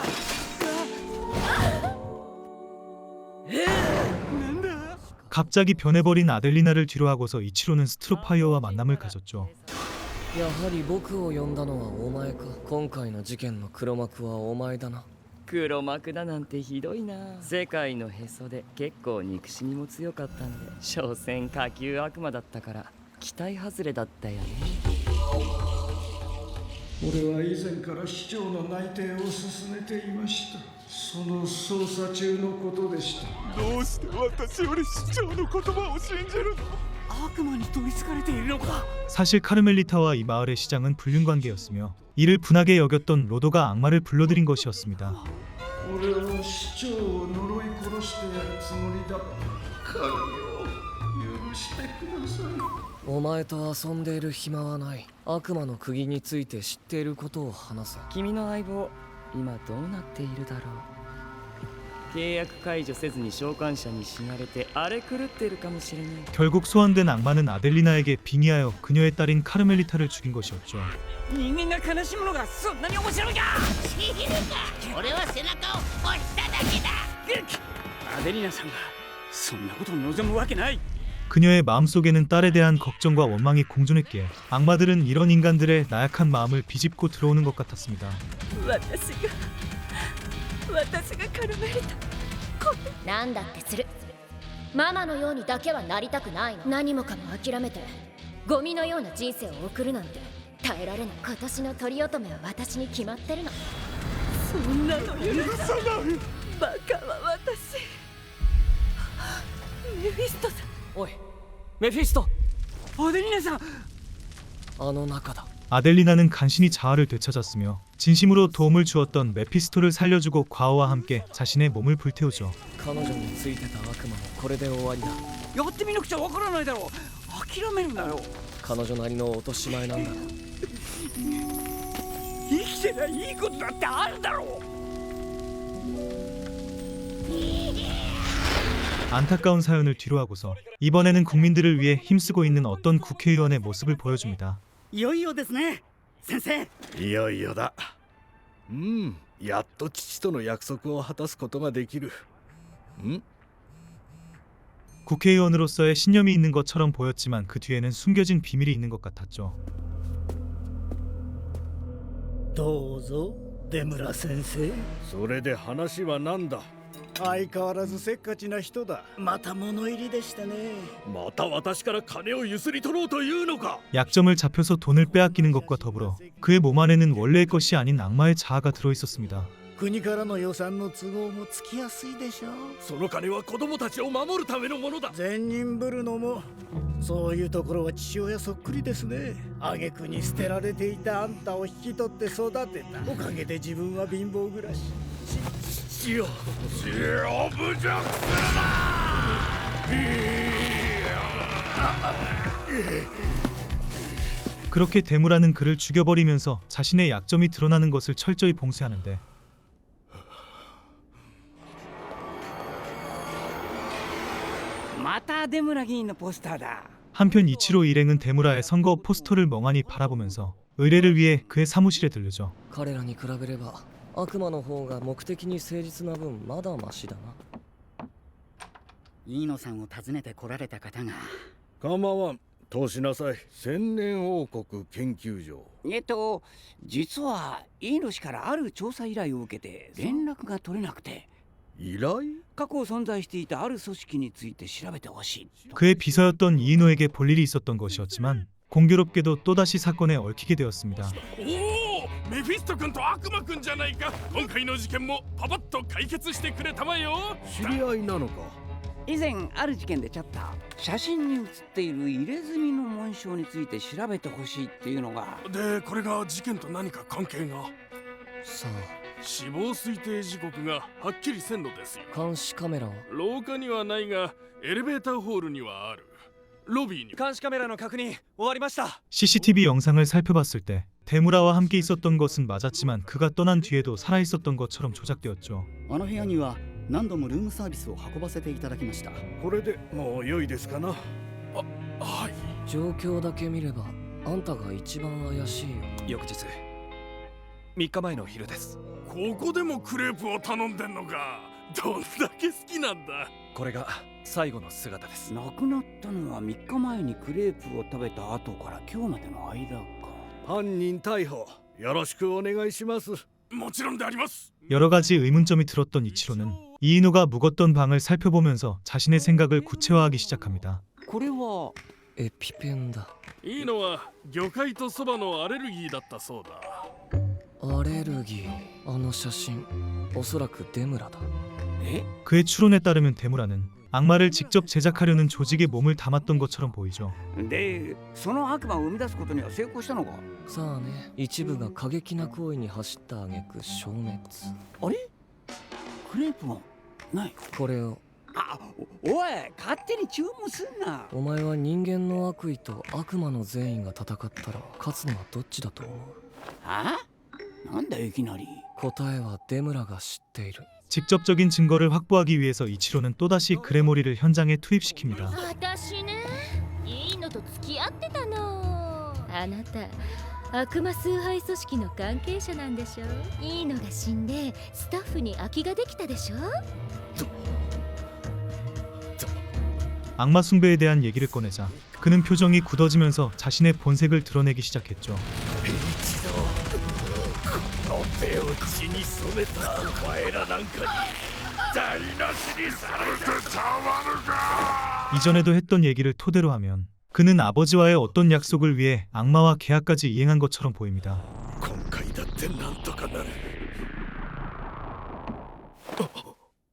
なんだ? 갑자기 변해버린 아델리나를 뒤로하고서 이치로는 스트로파이어와 만남을 가졌죠. やはり僕を呼んだのはお前か。今回の事件の黒幕はお前だな。黒幕だなんてひどいな。世界のへそで結構憎しみも強かったんで、所詮下級悪魔だったから期待外れだったよね。俺は以前から市長の内定を進めていました。その捜査中のことでした。どうして私より市長の言葉を信じるの？ 악魔に取り憑かれているのか? 사실 카르멜리타와 이 마을의 시장은 불륜관계였으며 이를 분하게 여겼던 로도가 악마를 불러들인 것이었습니다. 俺は市長を呪い殺してやるつもりだった。神よ、許してください。お前と遊んでいる暇はない。悪魔の釘について知っていることを話せ。君の相棒、今どうなっているだろう。契約解除せずに召喚者に死なれて荒れ狂っているかもしれない。 결국 소환된 악마는 아델리나에게 빙의하여 그녀의 딸인 카르멜리타를 죽인 것이었죠. 人間が悲しむのがそんなに面白いか？知るか。俺は背中を押しただけだ。アデリナさんがそんなことを望むわけない。 그녀의 마음속에는 딸에 대한 걱정과 원망이 공존했기에 악마들은 이런 인간들의 나약한 마음을 비집고 들어오는 것 같았습니다. 私がカルメリタ。なんだってする。ママのようにだけはなりたくないの。何もかも諦めてゴミのような人生を送るなんて耐えられない。今年のトリ乙女は私に決まってるの。そんなの許さない。バカは私。メフィストさん。おい、メフィスト。アデリナさん。あの中だ。 아델리나는 간신히 자아를 되찾았으며 진심으로 도움을 주었던 메피스토를 살려주고 과오와 함께 자신의 몸을 불태우죠. 彼女についてた悪魔もこれで終わりだ。やってみなくちゃわからないだろう。諦めるなよ。彼女なりの落とし前なんだ。生きてりゃいいことだってあるだろう。 안타까운 사연을 뒤로하고서 이번에는 국민들을 위해 힘쓰고 있는 어떤 국회의원의 모습을 보여줍니다. いよいよですね、先生。いよいよだ。やっと父との約束を果たすことができる。국회의원으로서의 신념이 있는 것처럼 보였지만 그 뒤에는 숨겨진 비밀이 있는 것 같았죠. どうぞ、出村先生。それで話は何だ？ 相変わらずせっかちな人だ。また物入りでしたね。また私から金をゆすり取ろうというのか? 약점을 잡혀서 돈을 빼앗기는 것과 더불어 그의 몸 안에는 원래의 것이 아닌 악마의 자아가 들어있었습니다. 国からの予算の都合もつきやすいでしょ。その金は子供たちを守るためのものだ。善人ぶるのもそういうところは父親そっくりですね。挙句に捨てられていたあんたを引き取って育てたおかげで自分は貧乏暮らし。血を侮辱するな。그렇게 데무라는 그를 죽여버리면서 자신의 약점이 드러나는 것을 철저히 봉쇄하는데 한편 이치로 일행은 데무라의 선거 포스터를 멍하니 바라보면서 의뢰를 위해 그의 사무실에 들르죠. 彼らに比べれば悪魔の方が目的に誠実な分まだマシだな。飯野さんを訪ねて来られた方が。構わん。通しなさい。千年王国研究所。実は飯野氏からある調査依頼を受けて連絡が取れなくて。依頼？過去存在していたある組織について調べてほしい。 그의 비서였던 이인호에게 볼 일이 있었던 것이었지만 공교롭게도 또다시 사건에 얽히게 되었습니다. おお、メフィスト君と悪魔君じゃないか。今回の事件もパパッと解決してくれたまよ。知り合いなのか。以前ある事件でちゃった写真に写っている入れ墨の紋章について調べてほしいっていうのが。で、これが事件と何か関係が。さあ、死亡推定時刻がはっきりせんのですよ。監視カメラは廊下にはないがエレベーターホールにはある。ロビーに監視カメラの確認終わりました。 CCTV 영상을 살펴봤을 때 데무라와 함께 있었던 것은 맞았지만 그가 떠난 뒤에도 살아있었던 것처럼 조작되었죠. あの部屋には何度もルームサービスを運ばせていただきました。これでもう良いですかな。はい。状況だけ見ればあんたが一番怪しいよ。翌日3日前の昼です。ここでもクレープを頼んでんのか。どんだけ好きなんだ。これが最後の姿です。亡くなったのは3日前にクレープを食べた後から今日までの間か。犯人逮捕よろしくお願いします。もちろんであります。 여러 가지 의문점이 들었던 이치로는 이인호가 묵었던 방을 살펴보면서 자신의 생각을 구체화하기 시작합니다. これはエピペンだ。いいのは魚介とそばのアレルギーだったそうだ。アレルギー。あの写真おそらくデムラだ。 그의 추론에 따르면 데무라는 악마를 직접 제작하려는 조직에 몸을 담았던 것처럼 보이죠. で、その悪魔を生み出すことには成功したのか。さあね、一部が過激な行為に走った挙句消滅。あれ？クレープがない。これを。おい、勝手に注文すんな。お前は人間の悪意と悪魔の善意が戦ったら勝つのはどっちだと思う？あ？なんだいきなり。答えはデムラが知っている。 직접적인 증거를 확보하기 위해서 이치로는 또다시 그레모리를 현장에 투입시킵니다. 私ね、いいのと付き合ってたの。あなた悪魔崇拝組織の関係者なんでしょ。いいのが死んでスタッフに空きができたでしょ。 악마 숭배에 대한 얘기를 꺼내자 그는 표정이 굳어지면서 자신의 본색을 드러내기 시작했죠. 手を血に染めたお前らなんかに台無しにされてたまるか。 이전에도 했던 얘기를 토대로 하면 그는 아버지와의 어떤 약속을 위해 악마와 계약까지 이행한 것처럼 보입니다. 今回だってなんとかなる。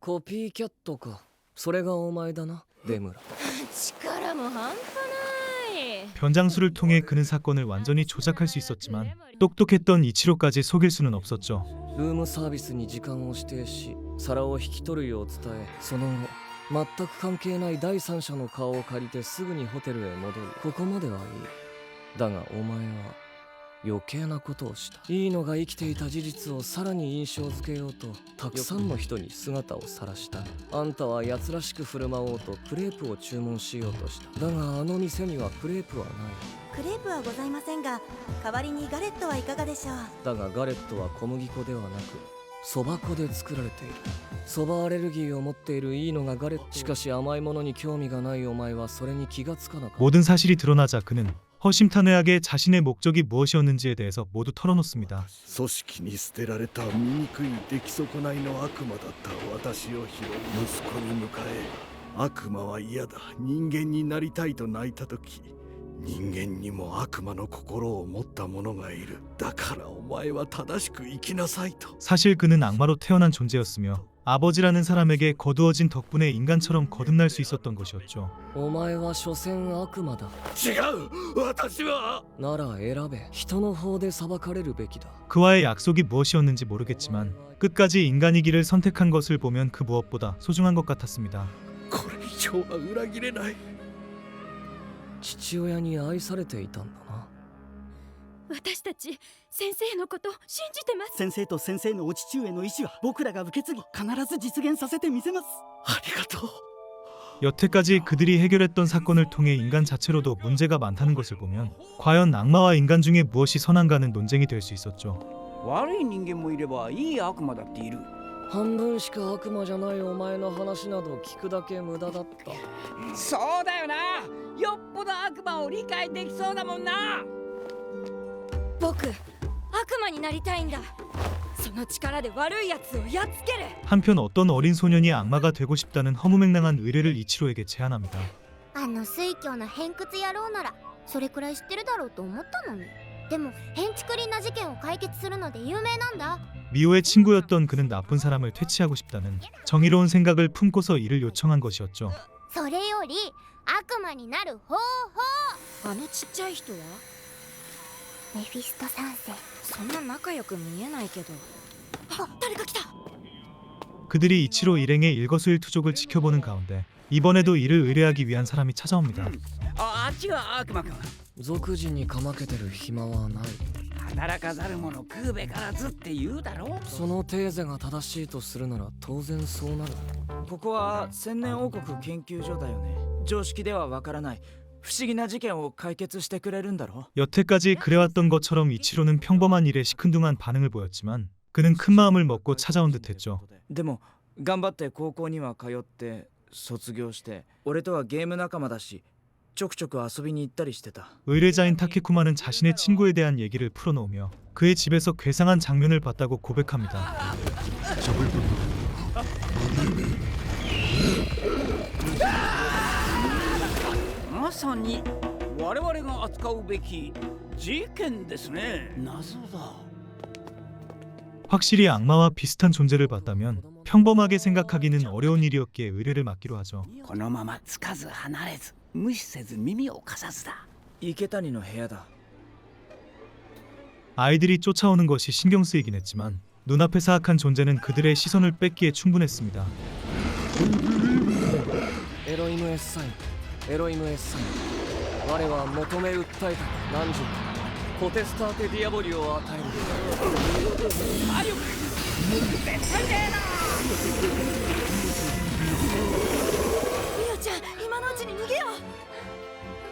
コピーキャットか。それがお前だな、デムラ。力も半端ない。 변장수를 통해 그는 사건을 완전히 조작할 수 있었지만 똑똑했던 이치로까지 속일 수는 없었죠. ルームサービスに時間を指定し、皿を引き取るよう伝え、その後全く関係ない第三者の顔を借りてすぐにホテルへ戻る。ここまではいい。だがお前は余計なことをした。いいのが生きていた事実をさらに印象づけようとたくさんの人に姿を晒した。あんたは奴らしく振る舞おうとクレープを注文しようとした。だがあの店にはクレープはない。クレープはございませんが、代わりにガレットはいかがでしょう。だがガレットは小麦粉ではなくそば粉で作られている。そばアレルギーを持っているいいのがガレット。しかし甘いものに興味がないお前はそれに気がつかなかった。 모든 사실이 드러나자 그는 허심탄회하게 자신의 목적이 무엇이었는지에 대해서 모두 털어놓습니다. 組織に捨てられた醜い出来損ないの悪魔だった私を拾い息子に迎え、悪魔は嫌だ人間になりたいと泣いた時人間にも悪魔の心を持った者がいる。だからお前は正しく生きなさいと。 사실 그는 악마로 태어난 존재였으며 아버지라는 사람에게 거두어진 덕분에 인간처럼 거듭날 수 있었던 것이었죠. お前は所詮悪魔だ。違う、私は。なら選べ。人の方で裁かれるべきだ。 그와의 약속이 무엇이었는지 모르겠지만 끝까지 인간이기를 선택한 것을 보면 그 무엇보다 소중한 것 같았습니다. これ以上は裏切れない。父親に愛されていたんだな。私たち先生のこと信じてます。先生と先生のお父上の意志は僕らが受け継ぎ必ず実現させてみせます。ありがとう。 여태까지 그들이 해결했던 사건을 통해 인간 자체로도 문제가 많다는 것을 보면 과연 악마와 인간 중에 무엇이 선한가는 논쟁이 될 수 있었죠. 悪い人間もいればいい悪魔だっている。半分しか悪魔じゃないお前の話など聞くだけ無駄だった。そうだよな。よっぽど悪魔を理解できそうだもんな。僕悪魔になりたいんだ。その力で悪いやつをやっつける。 한편 어떤 어린 소년이 악마가 되고 싶다는 허무맹랑한 의뢰를 이치로에게 제안합니다. あの水郷の偏屈野郎ならそれくらい知ってるだろうと思ったのに。でも変竹林な事件を解決するので有名なんだ。 미호의 친구였던 그는 나쁜 사람을 퇴치하고 싶다는 정의로운 생각을 품고서 이를 요청한 것이었죠. それより悪魔になる方法。あのちっちゃい人はメフィスト三世。そんな仲良く見えないけど。あ、誰か来た。 그들이 이치로 일행의 일거수일투족을 지켜보는 가운데 이번에도 이를 의뢰하기 위한 사람이 찾아옵니다. あっちが悪魔君。俗人にかまけてる暇はない。働かざる者食うべからずって言うだろ。そのテーゼが正しいとするなら当然そうなる。ここは千年王国研究所だよね。常識ではわからない不思議な事件を解決してくれるんだろ。 여태까지 그래왔던 것처럼 이치로는 평범한 일에 시큰둥한 반응을 보였지만 그는 큰 마음을 먹고 찾아온 듯했죠. でも頑張って高校には通って卒業して俺とはゲーム仲間だしちょくちょく遊びに行ったりしてた。 의뢰자인 타케쿠마는 자신의 친구에 대한 얘기를 풀어놓으며 그의 집에서 괴상한 장면을 봤다고 고백합니다. まさに我々が扱うべき事件ですね。謎だ。 확실히 악마와 비슷한 존재를 봤다면 평범하게 생각하기는 어려운 일이었기에 의뢰를 맡기로 하죠. このままつかず離れず無視せず耳を貸さずだ。池谷の部屋だ。 아이들이 쫓아오는 것이 신경 쓰이긴 했지만 눈앞에 사악한 존재는 그들의 시선을 뺏기에 충분했습니다. エロイムエッサイン、エロイムエッサイン。我は求め訴えた何時ポテスターテディアボリを与える。マリオ絶対だよな。ミオちゃん今のうちに逃げよう。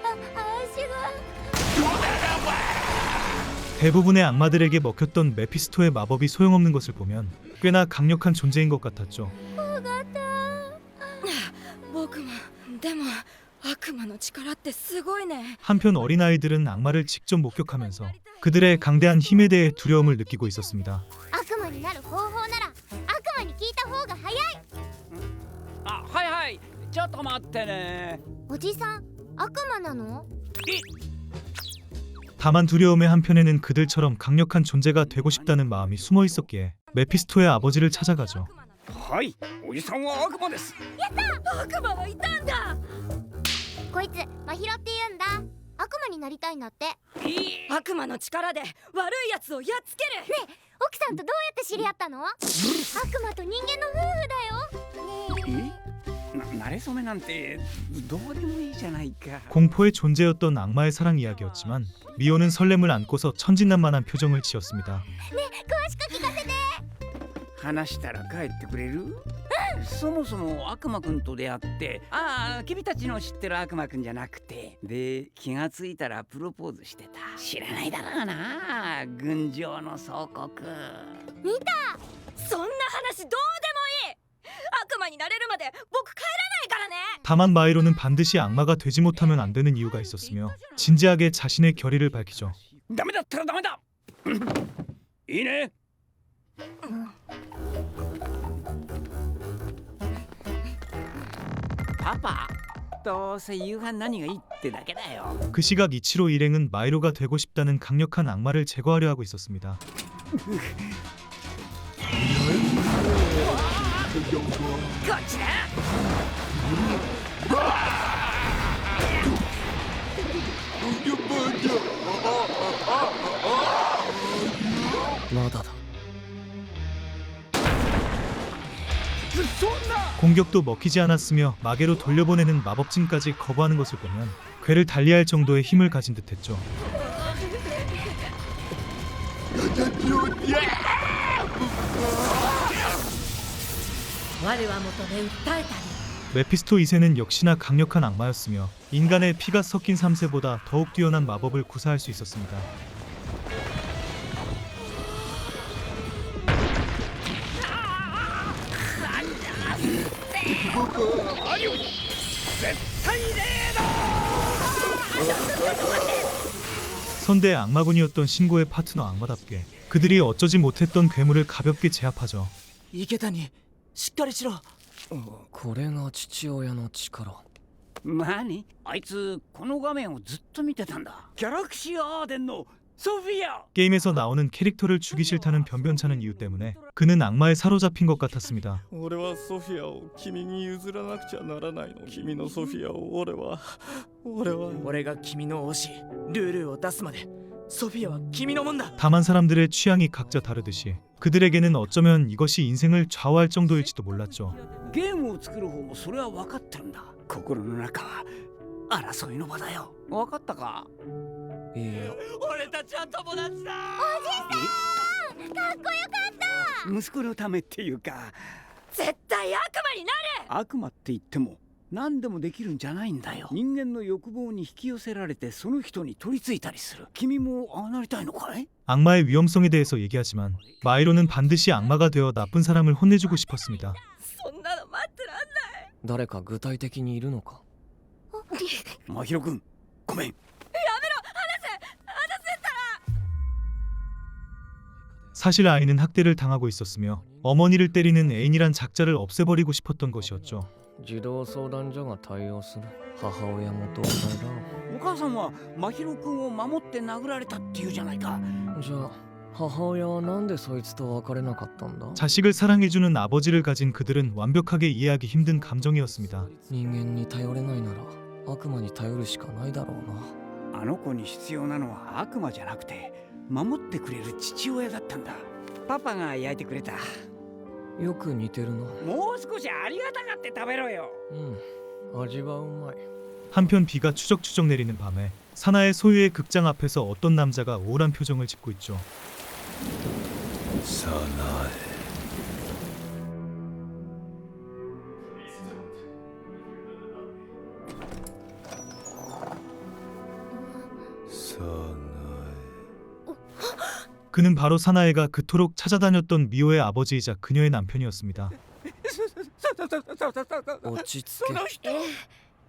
足が。 대부분의 악마들에게 먹혔던 메피스토의 마법이 소용없는 것을 보면 꽤나 강력한 존재인 것 같았죠. 僕もでも悪魔の力ってすごいね。 한편 어린아이들은 악마를 직접 목격하면서 그들의 강대한 힘에 대해 두려움을 느끼고 있었습니다. 悪魔になる方法なら悪魔に聞いた方が早い。あ、はいはい。ちょっと待ってね。おじさん悪魔なの？ 다만 두려움의 한편에는 그들처럼 강력한 존재가 되고 싶다는 마음이 숨어 있었기에 메피스토의 아버지를 찾아가죠. はい、おじさんは悪魔です。やった！悪魔はいたんだ。こいつ真宙って言うんだ。悪魔になりたいんだって。悪魔の力で悪いやつをやっつける。ねえ、奥さんとどうやって知り合ったの？悪魔と人間の夫婦だよ。慣れ初めなんてどうでもいいじゃないか。 공포의 존재였던 악마의 사랑 이야기였지만 미호는 설렘을 안고서 천진난만한 표정을 지었습니다. ねえ、詳しく聞かせて。話したら帰ってくれる？そもそも悪魔くんと出会って、君たちの知ってる悪魔くんじゃなくて、で気がついたらプロポーズしてた。知らないだろうな、群青の総国。見た。そんな話どうでもいい。悪魔になれるまで僕帰らないからね。 다만 마이로는 반드시 악마가 되지 못하면 안 되는 이유가 있었으며 진지하게 자신의 결의를 밝히죠. ダメだったらダメだ。いいね。パパ、どうせ夕飯何がいいってだけだよ。 그 시각 이치로 일행은 마이로가 되고 싶다는 강력한 악마를 제거하려 하고 있었습니다. 공격도 먹히지 않았으며 마개로 돌려보내는 마법진까지 거부하는 것을 보면 괴를 달리할 정도의 힘을 가진 듯했죠. 메피스토 2세는 역시나 강력한 악마였으며 인간의 피가 섞인 3세보다 더욱 뛰어난 마법을 구사할 수 있었습니다. 선대의 악마군이었던 신고의 파트너 악마답게 그들이 어쩌지 못했던 괴물을 가볍게 제압하죠. 池谷しっかりしろ。これが父親の力。何？あいつこの画面をずっと見てたんだ。ギャラクシーアーデンのソフィア。 게임에서 나오는 캐릭터를 주기 싫다는 변변찮은 이유 때문에 그는 악마에 사로잡힌 것 같았습니다. 俺はソフィアを君に譲らなくちゃならないの。君のソフィアを俺が君の推しルールを出すまでソフィアは君のもんだ。 다만 사람들의 취향이 각자 다르듯이 그들에게는 어쩌면 이것이 인생을 좌우할 정도일지도 몰랐죠. ゲームを作る方もそれは分かってるんだ。心の中は争いの場だよ。分かったか？いや、俺たちは友達だ。おじさんかっこよかった。息子のためっていうか、絶対悪魔になる。悪魔って言っても何でもできるんじゃないんだよ。人間の欲望に引き寄せられてその人に取り付いたりする。君もああなりたいのかい？ 악마의 위험성에 대해서 얘기하지만 마이로는 반드시 악마가 되어 나쁜 사람을 혼내주고 싶었습니다. そんなの待ってらんない。誰か具体的にいるのか。真宙君、ごめん。 사실 아이는 학대를 당하고 있었으며 어머니를 때리는 애인이란 작자를 없애버리고 싶었던 것이었죠. 児童相談所が対応する。母親も同罪だろう。お母さんは真宙君を守って殴られたっていうじゃないか。じゃあ母親はなんでそいつと別れなかったんだ？ 자식을 사랑해주는 아버지를 가진 그들은 완벽하게 이해하기 힘든 감정이었습니다. 人間に頼れないなら悪魔に頼るしかないだろうな。あの子に必要なのは悪魔じゃなくて守ってくれる父親だったんだ。パパが焼いてくれた。よく似てるな。もう少しありがたがって食べろよ。味はうまい。 한편 비가 추적추적 내리는 밤에 사나의 소유의 극장 앞에서 어떤 남자가 우울한 표정을 짓고 있죠. 사나에 그는 바로 사나이가 그토록 찾아다녔던 미호의 아버지이자 그녀의 남편이었습니다. 落ち着け。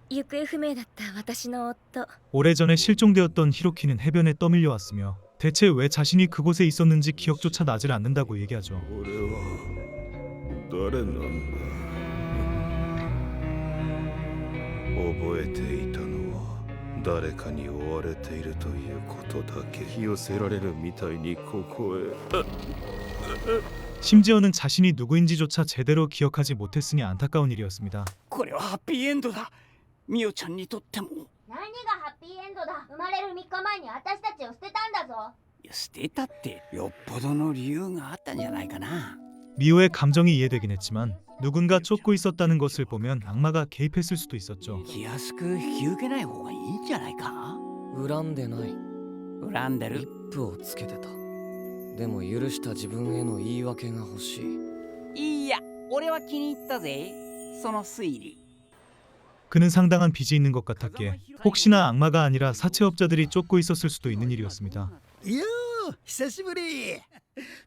行方不明だった私の夫。 오래전에 실종되었던 히로키는 해변에 떠밀려 왔으며 대체 왜 자신이 그곳에 있었는지 기억조차 나질 않는다고 얘기하죠. 俺は誰なんだ。覚えていたのは誰かに追われているということだけ。引き寄せられるみたいにここへ。 심지어는 자신이 누구인지조차 제대로 기억하지 못했으니 안타까운 일이었습니다. これはハッピーエンドだ。ミオちゃんにとっても。何がハッピーエンドだ。生まれる3日前に私たちを捨てたんだぞ。捨てたってよっぽどの理由があったんじゃないかな。 미호의 감정이 이해되긴 했지만 누군가 쫓고 있었다는 것을 보면 악마가 개입했을 수도 있었죠. 気安く引き受けない方がいいんじゃないか。恨んでない。恨んでる。一歩をつけてた。でも許した自分への言い訳が欲しい。いや、俺は気に入ったぜ。その推理。 그는 상당한 빚이 있는 것 같았기에 혹시나 악마가 아니라 사채업자들이 쫓고 있었을 수도 있는 일이었습니다. いやー久しぶり。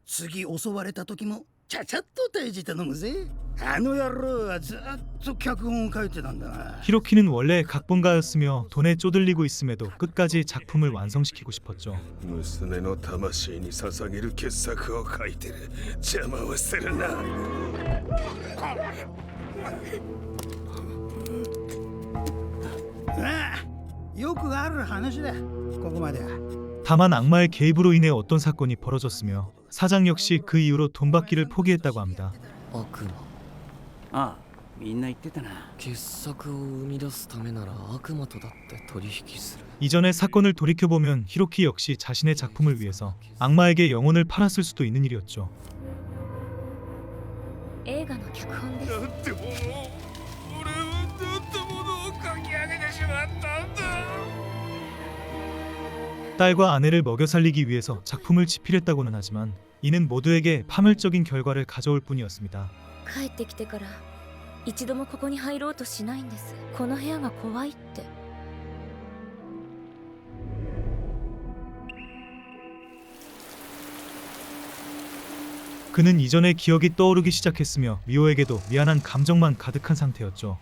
次襲われた時もちゃちゃっと定時で飲むぜ。あの野郎はずっと脚本を書いてたんだな。 히로키는 원래 각본가였으며 돈에 쪼들리고 있음에도 끝까지 작품을 완성시키고 싶었죠. 娘の魂に捧げる傑作を書いてる。邪魔をするな。ああ、よくある話だ。ここまでは。 다만 악마의 개입으로 인해 어떤 사건이 벌어졌으며 사장 역시 그 이후로 돈 받기를 포기했다고 합니다. 悪魔。ああ、みんな言ってたな。傑作を生み出すためなら悪魔とだって取引する。 이전의 사건을 돌이켜보면 히로키 역시 자신의 작품을 위해서 악마에게 영혼을 팔았을 수도 있는 일이었죠. 映画の脚本です。なんてものを、俺はなんてものを書き上げてしまったんだ。 딸과 아내를 먹여 살리기 위해서 작품을 집필했다고는 하지만 이는 모두에게 파멸적인 결과를 가져올 뿐이었습니다. 帰ってきてから一度もここに入ろうとしないんです。この部屋が怖いって。 그는 이전의 기억이 떠오르기 시작했으며 미호에게도 미안한 감정만 가득한 상태였죠.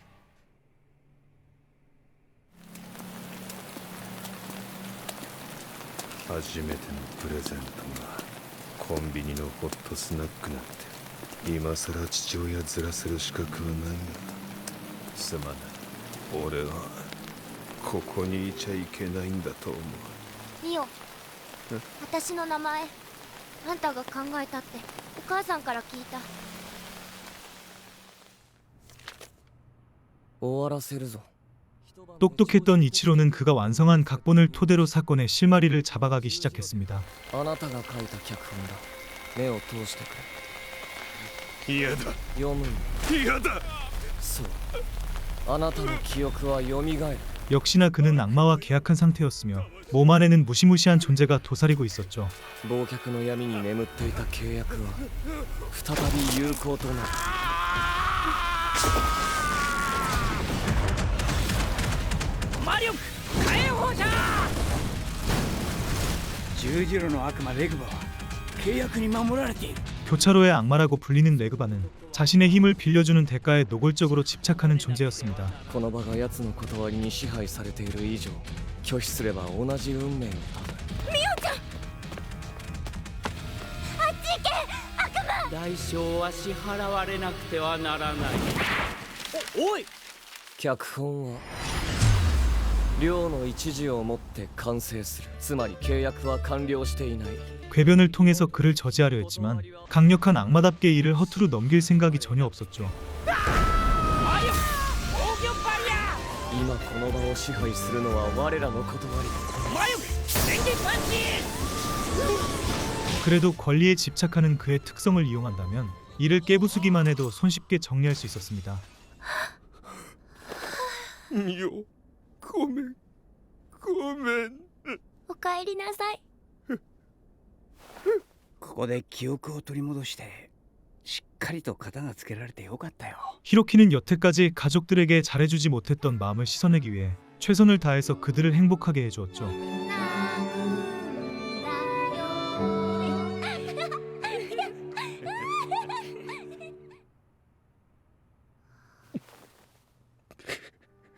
初めてのプレゼントがコンビニのホットスナックなんて今さら父親ずらせる資格はないがすまない。俺はここにいちゃいけないんだと思う。ミオ、私の名前あんたが考えたってお母さんから聞いた。終わらせるぞ。 똑똑했던 이치로는 그가 완성한 각본을 토대로 사건의 실마리를 잡아가기 시작했습니다. あなたが書いた脚本だ。目を通してくれ。嫌だ。読むんだ。嫌だ。そう。あなたの記憶は蘇る。 역시나 그는 악마와 계약한 상태였으며 몸 안에는 무시무시한 존재가 도사리고 있었죠. 忘却の闇に眠っていた契約は再び有効となる。 魔力解放者。十字路の悪魔レグバは契約に守られている。 교차로의 악마라고 불리는 레그바는 자신의 힘을 빌려주는 대가에 노골적으로 집착하는 존재였습니다. この場が奴の断りに支配されている以上、拒否すれば同じ運命をたどる。ミオちゃん、あっち行け、悪魔。代償は支払われなくてはならない。おい。脚本は量の一時をもって完成する。つまり契約は完了していない。 궤변을 통해서 그를 저지하려 했지만 강력한 악마답게 이를 허투루 넘길 생각이 전혀 없었죠. 今この場を支配するのは我らの断り。 그래도 권리에 집착하는 그의 특성을 이용한다면 이를 깨부수기만 해도 손쉽게 정리할 수 있었습니다. ミオ、ごめん。ごめん。おかえりなさい。ここで記憶を取り戻してしっかりと型がつけられてよかったよ。 히로키는 여태까지 가족들에게 잘해주지 못했던 마음을 씻어내기 위해 최선을 다해서 그들을 행복하게 해주었죠.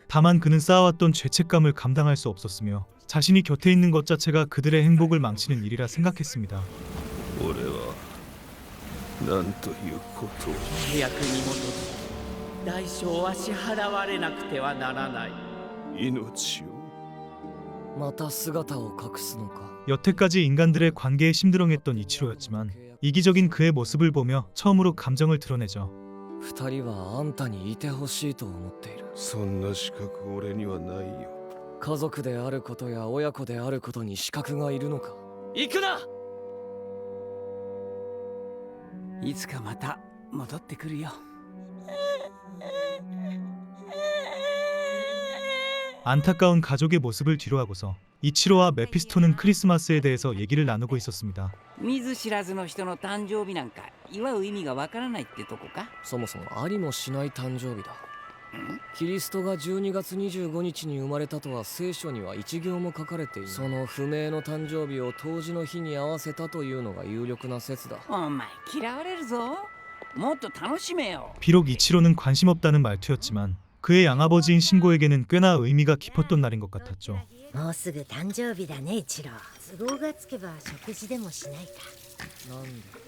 다만 그는 쌓아왔던 죄책감을 감당할 수 없었으며 자신이 곁에 있는 것 자체가 그들의 행복을 망치는 일이라 생각했습니다. 俺はなんということを。契約に基づき代償は支払われなくてはならない。命を。また姿を隠すのか。 여태까지 인간들의 관계에 심드렁했던 이치로였지만 이기적인 그의 모습을 보며 처음으로 감정을 드러내죠. 二人はあんたにいてほしいと思っている。そんな資格俺にはないよ。家族であることや親子であることに資格がいるのか。行くな。 いつかまた戻ってくるよ。 안타까운 가족의 모습을 뒤로하고서 이치로와 메피스토는 크리스마스에 대해서 얘기를 나누고 있었습니다. 見ず知らずの人の誕生日なんか祝う意味がわからないってとこか。そもそもありもしない誕生日だ。キリストが12月25日に生まれたとは聖書には一行も書かれていない。その不明の誕生日を冬至の日に合わせたというのが有力な説だ。お前嫌われるぞ。もっと楽しめよ。 비록 이치로는 관심 없다는 말투였지만 그의 양아버지인 신고에게는 꽤나 의미가 깊었던 날인 것 같았죠. もうすぐ誕生日だね、一郎。都合がつけば食事でもしないか。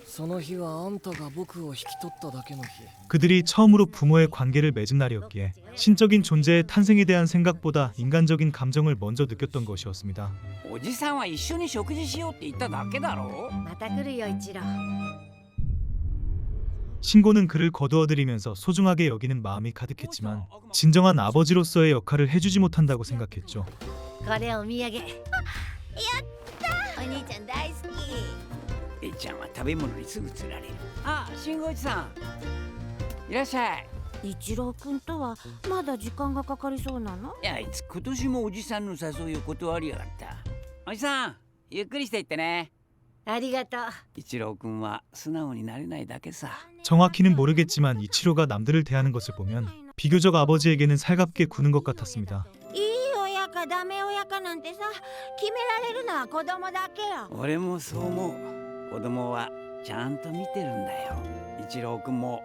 その日はあんたが僕を引き取っただけの日 그들이 처음으로 부모의 관계를 맺은 날이었기에 신적인 존재의 탄생에 대한 생각보다 인간적인 감정을 먼저 느꼈던 것이었습니다. おじさんは一緒に食事しようって言っただけだろ。また来るよ一郎。 신고는 그를 거두어들이면서 소중하게 여기는 마음이 가득했지만 진정한 아버지로서의 역할을 해주지 못한다고 생각했죠. これお土産。やったー。お兄ちゃん大好き。えいちゃんは食べ物にすぐ釣られる。あ、信号おじさん。いらっしゃい。一郎くんとはまだ時間がかかりそうなの？いや、あいつ今年もおじさんの誘いを断りやがった。おじさん、ゆっくりしていってね。ありがとう。一郎くんは素直になれないだけさ。 정확히는 모르겠지만 이치로가 남들을 대하는 것을 보면 비교적 아버지에게는 살갑게 구는 것 같았습니다. いい親かダメ親かなんてさ、決められるのは子供だけよ。俺もそう思う。子供はちゃんと見てるんだよ。一郎くんも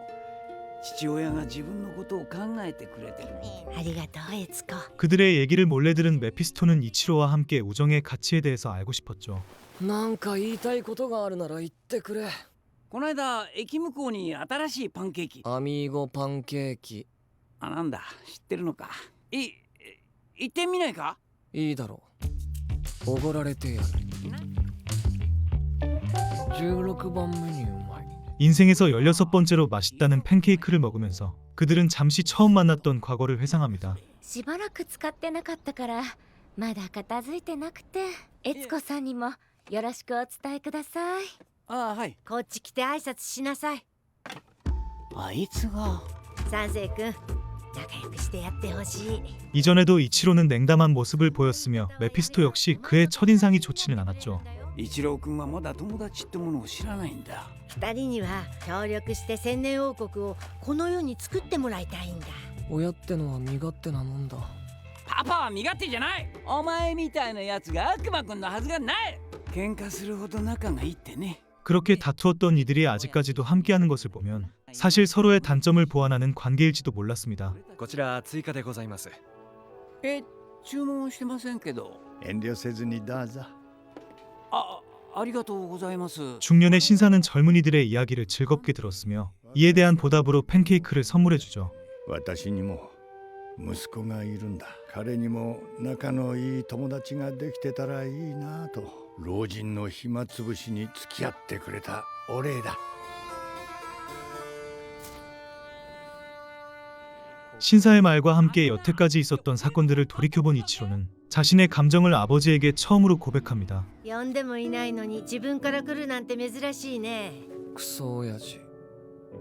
父親が自分のことを考えてくれてる。ありがとう、悦子。 그들의 얘기를 몰래 들은 메피스토는 이치로와 함께 우정의 가치에 대해서 알고 싶었죠. なんか言いたいことがあるなら言ってくれ。この間駅向こうに新しいパンケーキ。アミーゴパンケーキ。あ、なんだ、知ってるのか。行ってみないか。いいだろう。おごられてやる。16番メニューうまい。 인생에서 16번째로 맛있다는 팬케이크를 먹으면서 그들은 잠시 처음 만났던 과거를 회상합니다. しばらく使ってなかったからまだ片付いてなくて、悦子さんにもよろしくお伝えください。ああ、はい。こっち来て挨拶しなさい。あいつが。三世君、仲良くしてやってほしい。 이전에도 이치로는 냉담한 모습을 보였으며 메피스토 역시 그의 첫인상이 좋지는 않았죠. 一郎くんはまだ友達ってものを知らないんだ。二人には協力して千年王国をこの世に作ってもらいたいんだ。親ってのは身勝手なもんだ。パパは身勝手じゃない。お前みたいなやつが悪魔くんのはずがない。喧嘩するほど仲がいいってね。 그렇게 다투었던 이들이 아직까지도 함께하는 것을 보면 사실 서로의 단점을 보완하는 관계일지도 몰랐습니다. こちら追加でございます。注文してませんけど。遠慮せずにどうぞ。ありがとうございます。 중년의 신사는 젊은이들의 이야기를 즐겁게 들었으며 이에 대한 보답으로 팬케이크를 선물해주죠. 私にも息子がいるんだ。彼にも仲のいい友達ができてたらいいなと。老人の暇つぶしに付き合ってくれたお礼だ。 신사의 말과 함께 여태까지 있었던 사건들을 돌이켜본 이치로는 자신의 감정을 아버지에게 처음으로 고백합니다. 呼んでもいないのに自分から来るなんて珍しいね。クソ親父。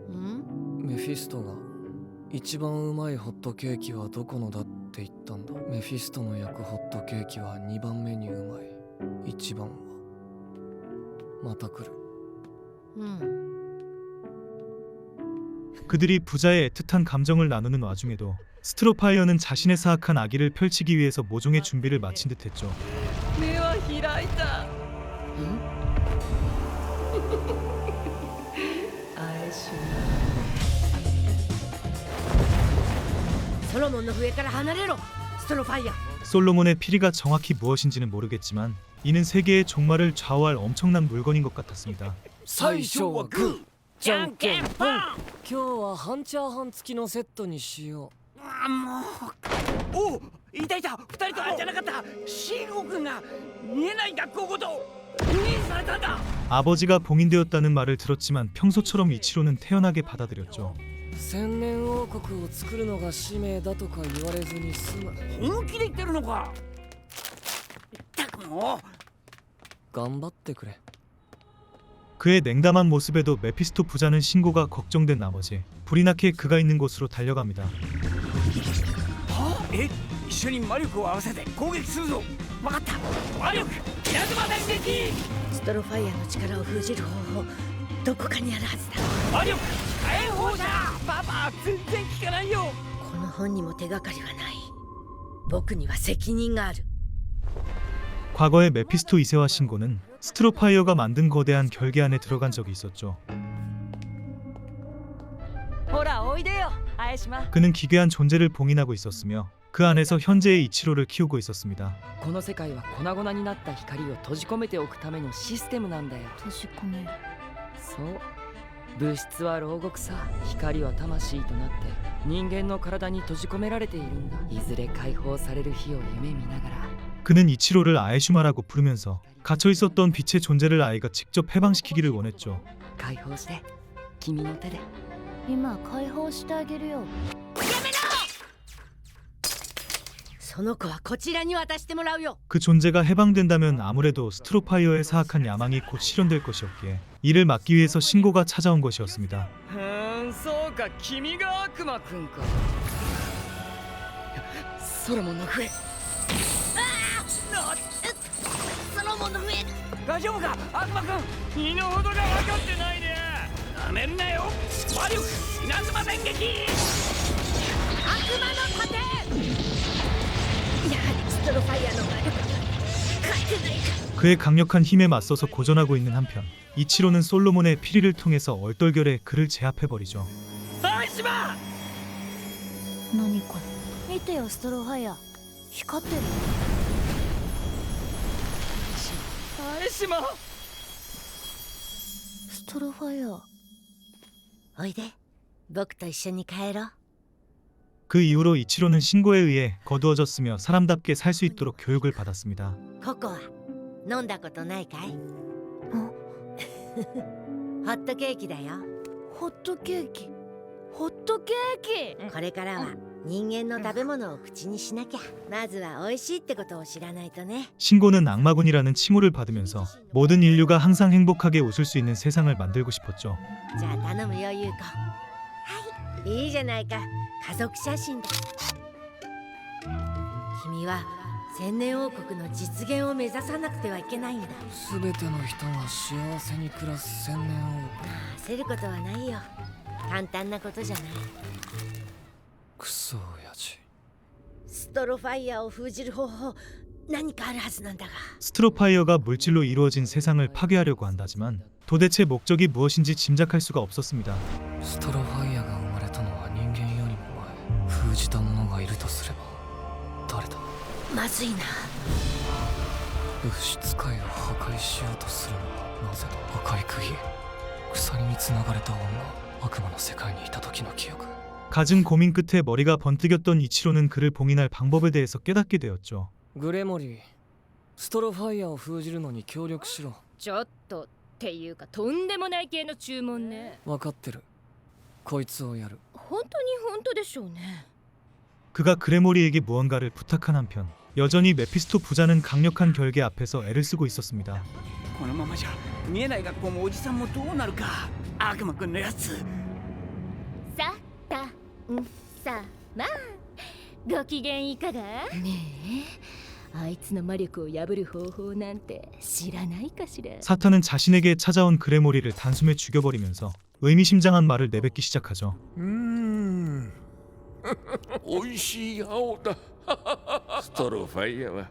ん？メフィストが一番うまいホットケーキはどこのだって言ったんだ。メフィストの焼くホットケーキは2番目にうまい。1番はまた来る。 그들이 부자의 애틋한 감정을 나누는 와중에도 스트로파이어는 자신의 사악한 악의를 펼치기 위해서 모종의 준비를 마친 듯했죠. 目は開いた。愛しソロモンの笛から離れろ、ストロファイア。 솔로몬의 피리가 정확히 무엇인지는 모르겠지만 이는 세계의 종말을 좌우할 엄청난 물건인 것 같았습니다. 最初はグー、じゃんけんぽん。今日は半チャーハン付きのセットにしよう。あ、もう。お、いたいた。二人ともじゃなかった。慎吾くんが見えない学校ごと封印されたんだ。 아버지가 봉인되었다는 말을 들었지만 평소처럼 이치로는 태연하게 받아들였죠. 千年王国を作るのが使命だとか言われずに済む。本気で言ってるのか。ったくもう。頑張ってくれ。 그의 냉담한 모습에도 메피스토 부자는 신고가 걱정된 나머지 불이 나게 그가 있는 곳으로 달려갑니다. 一緒に魔力を合わせて攻撃するぞ。分かった。魔力稲妻大撃。ストロファイアの力を封じる方法、どこかにあるはずだ。魔力火炎放射。パパ全然効かないよ。この本にも手がかりはない。僕には責任がある。 과거의 메피스토 2세와 신고는 스트로파이어가 만든 거대한 결계 안에 들어간 적이 있었죠. ほらおいでよ、林間。 그는 기괴한 존재를 봉인하고 있었으며 그 안에서 현재의 이치로를 키우고 있었습니다. この世界は粉々になった光を閉じ込めておくためのシステムなんだよ。閉じ込める。そう、物質は牢獄さ。光は魂となって人間の体に閉じ込められているんだ。いずれ解放される日を夢見ながら。 그는 이치로를 아에슈마라고 부르면서 갇혀 있었던 빛의 존재를 아이가 직접 해방시키기를 원했죠. 解放して君の手で。今解放してあげるよ。その子はこちらに渡してもらうよ。 그 존재가 해방된다면 아무래도 스트로파이어의 사악한 야망이 곧 실현될 것이었기에 이를 막기 위해서 신고가 찾아온 것이었습니다. そうか、君が悪魔くんか。ソロモンの笛。ソロモンの笛。大丈夫か悪魔くん。身の程が分かってないね。なめるなよ魔力稲妻電撃。悪魔の盾。やはりストロファイアの魔力勝てないか。 그의 강력한 힘에 맞서서 고전하고 있는 한편 이치로는 솔로몬의 피리를 통해서 얼떨결에 그를 제압해버리죠. アイシマ。何これ。見てよストロファイア。光ってる。アイシマ。ストロファイア。おいで、僕と一緒に帰ろう。 그 이후로 이치로는 신고에 의해 거두어졌으며 사람답게 살 수 있도록 교육을 받았습니다. ココア、飲んだことないかい？ホットケーキだよ。ホットケーキ。ホットケーキ。これからは人間の食べ物を口にしなきゃ。まずは美味しいってことを知らないとね。 신고는 악마군이라는 칭호를 받으면서 모든 인류가 항상 행복하게 웃을 수 있는 세상을 만들고 싶었죠. じゃあ頼むよ、優子。はい、いいじゃないか。家族写真だ。君は千年王国の実現を目指さなくてはいけないんだ。すべての人が幸せに暮らす千年王焦ることはないよ。簡単なことじゃない。国。クソ親父。ストロファイアを封じる方法、何かあるはずなんだが。 스트로파이어가 물질로 이루어진 세상을 파괴하려고 한다지만 도대체 목적이 무엇인지 짐작할 수가 없었습니다. ストロファイアが生まれたのは人間よりも前。封じた者がいるとすれば誰だ。まずいな。物質界を破壊しようとするのはなぜだ。赤い釘、鎖につながれた女、悪魔の世界にいた時の記憶。 갖은 고민 끝에 머리가 번뜩였던 이치로는 그를 봉인할 방법에 대해서 깨닫게 되었죠. グレモリー、ストロファイアを封じるのに協力しろ。ちょっとっていうかとんでもない系の注文ね。分かってる。こいつをやる。本当でしょうね。 그가 그레모리에게 무언가를 부탁한 한편 여전히 메피스토 부자는 강력한 결계 앞에서 애를 쓰고 있었습니다. このままじゃ見えない学校もおじさんもどうなるか。悪魔くんのやつ。さたんさまご機嫌いかが？ねえ、あいつの魔力を破る方法なんて知らないかしら。 사탄은 자신에게 찾아온 그레모리를 단숨에 죽여버리면서 의미심장한 말을 내뱉기 시작하죠. おいしい青だ。ストロファイアは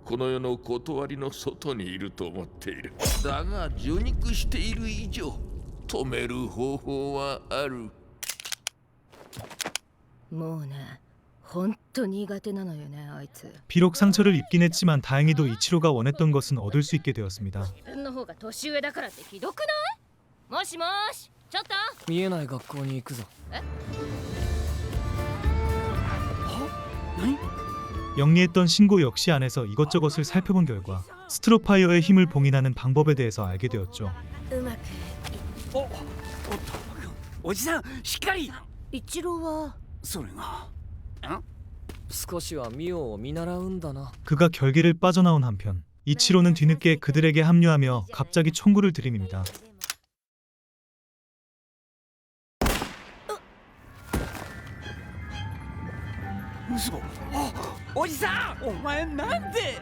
この世の断りの外にいると思っている。だが受肉している以上止める方法はある。もうね、本当苦手なのよね、あいつ。 비록 상처를 입긴 했지만 다행히도 이치로가 원했던 것은 얻을 수 있게 되었습니다. 自分の方が年上だからってひどくない？もしもし、ちょっと。見えない学校に行くぞ。え？ 영리했던 신고 역시 안에서 이것저것을 살펴본 결과 스트로파이어의 힘을 봉인하는 방법에 대해서 알게 되었죠. うまく。おっと、おじさんしっかり。一郎はそれが。少しはミオを見習うんだな。 그가 결계를 빠져나온 한편 이치로는 뒤늦게 그들에게 합류하며 갑자기 총구를 들이밉니다. 嘘。おじさん、お前なんで。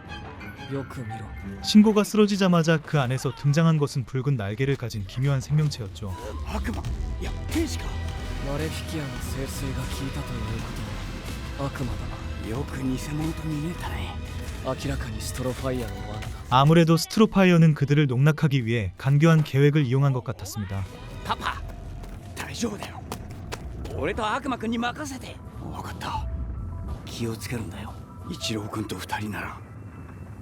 よく見ろ。 신고가 쓰러지자마자 그 안에서 등장한 것은 붉은 날개를 가진 기묘한 생명체였죠. 悪魔。いや、天使か。マレフィキアの聖水が効いたということは悪魔だな。よく偽物と見えたね。明らかにストロファイアの罠だ。 아무래도 스트로파이어는 그들을 농락하기 위해 간교한 계획을 이용한 것 같았습니다. パパ、大丈夫だよ。俺と悪魔くんに任せて。分かった。気をつけるんだよ。一郎君と二人なら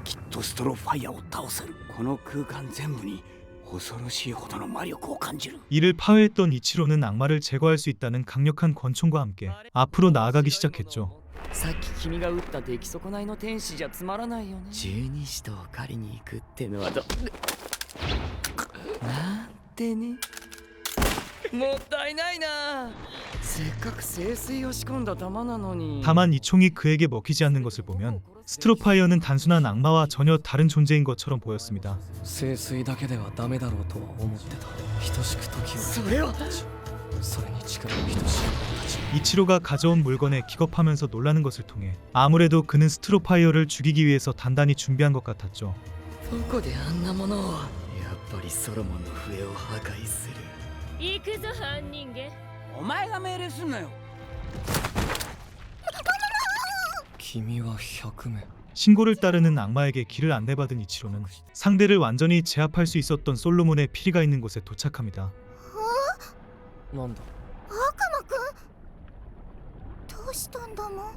きっとストロファイアを倒せる。この空間全部に恐ろしいほどの魔力を感じる。 이를 파괴했던 이치로는 악마를 제거할 수 있다는 강력한 권총과 함께 앞으로 나아가기 시작했죠. さっき君が撃った出来損ないの天使じゃつまらないよね。十二使徒を狩りに行くってのはなんてね。もったいないな。せっかく聖水を仕込んだ弾なのに。 다만 이 총이 그에게 먹히지 않는 것을 보면 스트로파이어는 단순한 악마와 전혀 다른 존재인 것처럼 보였습니다. 聖水だけではダメだろうとは思ってた。等しく時をそれはそれに力を等しい者たち。 이치로가 가져온 물건에 기겁하면서 놀라는 것을 통해 아무래도 그는 스트로파이어를 죽이기 위해서 단단히 준비한 것 같았죠. どこであんなものを。やっぱりソロモンの笛を破壊する。行くぞ犯人げ。お前が命令すんなよ。君は百名。 신고를 따르는 악마에게 길을 안내받은 이치로는 상대를 완전히 제압할 수 있었던 솔로몬의 피리가 있는 곳에 도착합니다. なんだ。悪魔くんどうしたんだもん。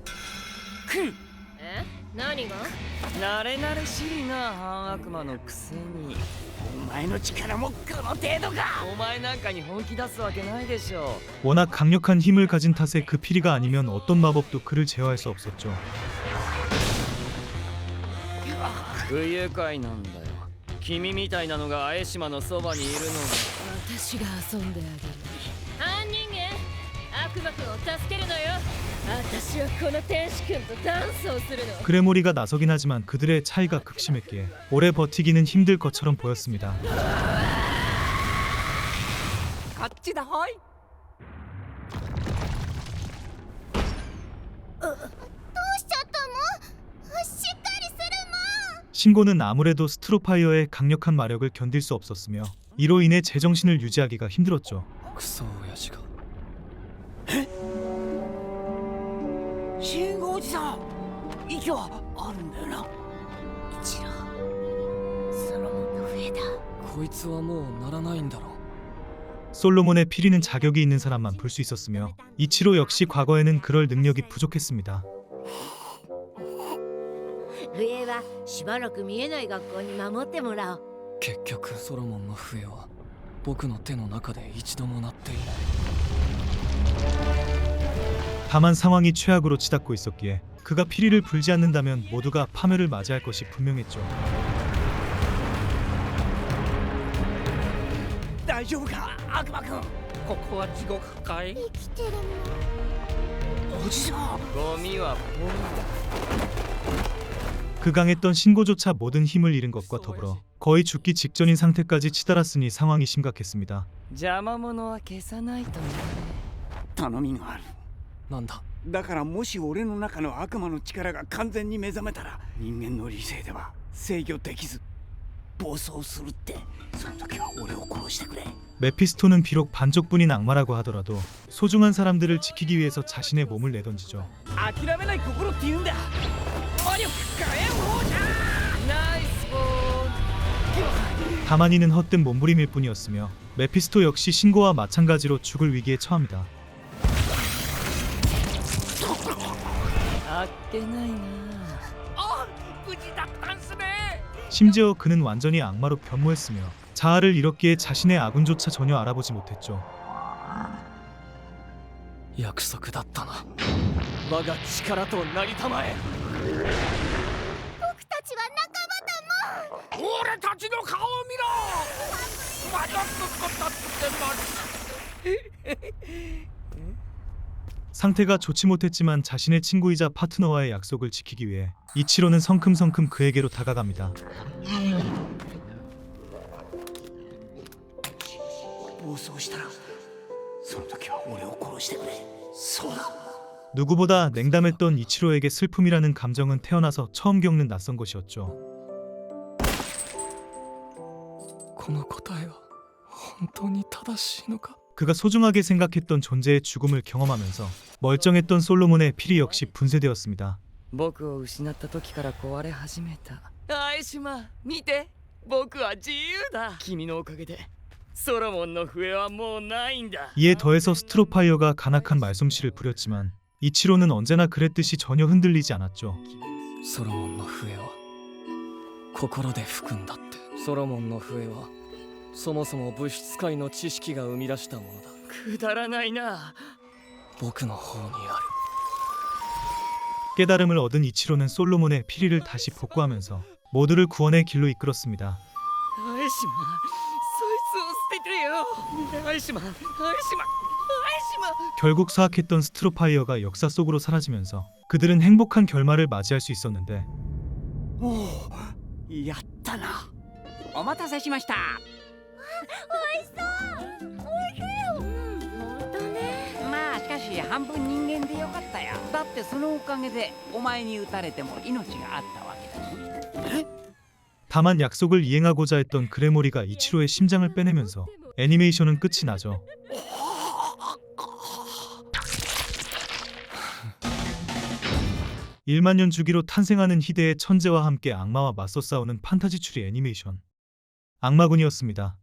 え、何が？慣れ慣れしいな、半悪魔のくせに。お前の力もこの程度か。お前なんかに本気出すわけないでしょ。 워낙 강력한 힘을 가진 탓에 그 피리가 아니면 어떤 마법도 그를 제어할 수 없었죠. 不愉快なんだよ。君みたいなのがアエシマのそばにいるのが。私が遊んであげる。犯人げ、悪魔くんを助けるのよ。私はこの天使くんとダンスをするの。 그레모리가 나서긴 하지만 그들의 차이가 극심했기에 오래 버티기는 힘들 것처럼 보였습니다. こっちだほい。どうしちゃったの？しっかりするもん。 신고는 아무래도 스트로파이어의 강력한 마력을 견딜 수 없었으며 이로 인해 제정신을 유지하기가 힘들었죠. クソ親父が。信号おじさん、息はあるんだよな。一郎、ソロモンの笛だ。こいつはもうならないんだろう。 솔로몬의 피리는 자격이 있는 사람만 불 수 있었으며 이치로 역시 과거에는 그럴 능력이 부족했습니다. 笛はしばらく見えない学校に守ってもらおう。結局ソロモンの笛は僕の手の中で一度も鳴っていない。 다만 상황이 최악으로 치닫고 있었기에 그가 피리를 불지 않는다면 모두가 파멸을 맞이할 것이 분명했죠. 大丈夫か、悪魔くん。ここは地獄かい？生きてるおじさん。ゴミはポン 그 강했던 신고조차 모든 힘을 잃은 것과 더불어 거의 죽기 직전인 상태까지 치달았으니 상황이 심각했습니다. 邪魔者は消さないとね。頼みがある。なんだ。だからもし俺の中の悪魔の力が完全に目覚めたら人間の理性では制御できず暴走するって。その時は俺を殺してくれ。 메피스토는 비록 반쪽뿐인 악마라고 하더라도 소중한 사람들을 지키기 위해서 자신의 몸을 내던지죠. 諦めない心って言うんだ。魔力火炎砲じゃ。ナイスボール。 다만 이는 헛된 몸부림일 뿐이었으며 메피스토 역시 신고와 마찬가지로 죽을 위기에 처합니다. あっけないな。あ、無事だったんすね。 심지어 그는 완전히 악마로 변모했으며 자아를 잃었기에 자신의 아군조차 전혀 알아보지 못했죠. 約束だったな。我が力となりたまえ。僕たちは仲間だもん。俺たちの顔を見ろ。魔女っ子だってます。 상태가 좋지 못했지만 자신의 친구이자 파트너와의 약속을 지키기 위해 이치로는 성큼성큼 그에게로 다가갑니다. 暴走したらその時は俺を殺してくれ。そうだ。 누구보다 냉담했던 이치로에게 슬픔이라는 감정은 태어나서 처음 겪는 낯선 것이었죠. この答えは本当に正しいのか? 그가 소중하게 생각했던 존재의 죽음을 경험하면서 멀쩡했던 솔로몬의 피리 역시 분쇄되었습니다. 僕を失った時から壊れ始めた。アエシマ、見て。僕は自由だ。君のおかげでソロモンの笛はもうないんだ。 이에 더해서 스트로파이어가 간악한 말솜씨를 부렸지만 이치로는 언제나 그랬듯이 전혀 흔들리지 않았죠. ソロモンの笛は心で吹くんだって。ソロモンの笛はそもそも物質界の知識が生み出したものだ。くだらないな。僕の方にある。 깨달음을 얻은 이치로는 솔로몬의 피리를 다시 복구하면서 모두를 구원의 길로 이끌었습니다. アイシマ、そいつを捨ててよ。アイシマ、アイシマ、アイシマ。 결국 사악했던 스트로파이어가 역사 속으로 사라지면서 그들은 행복한 결말을 맞이할 수 있었는데 おお、やったな。お待たせしました。美味しそう。美味しいよ。本当ね。まあしかし半分人間でよかったよ。だってそのおかげでお前に撃たれても命があったわけだし。 다만 약속을 이행하고자 했던 그레모리가 이치로의 심장을 빼내면서 애니메이션은 끝이 나죠. (1만 년) 주기로 탄생하는 희대의 천재와 함께 악마와 맞서 싸우는 판타지 추리 애니메이션 악마군이었습니다.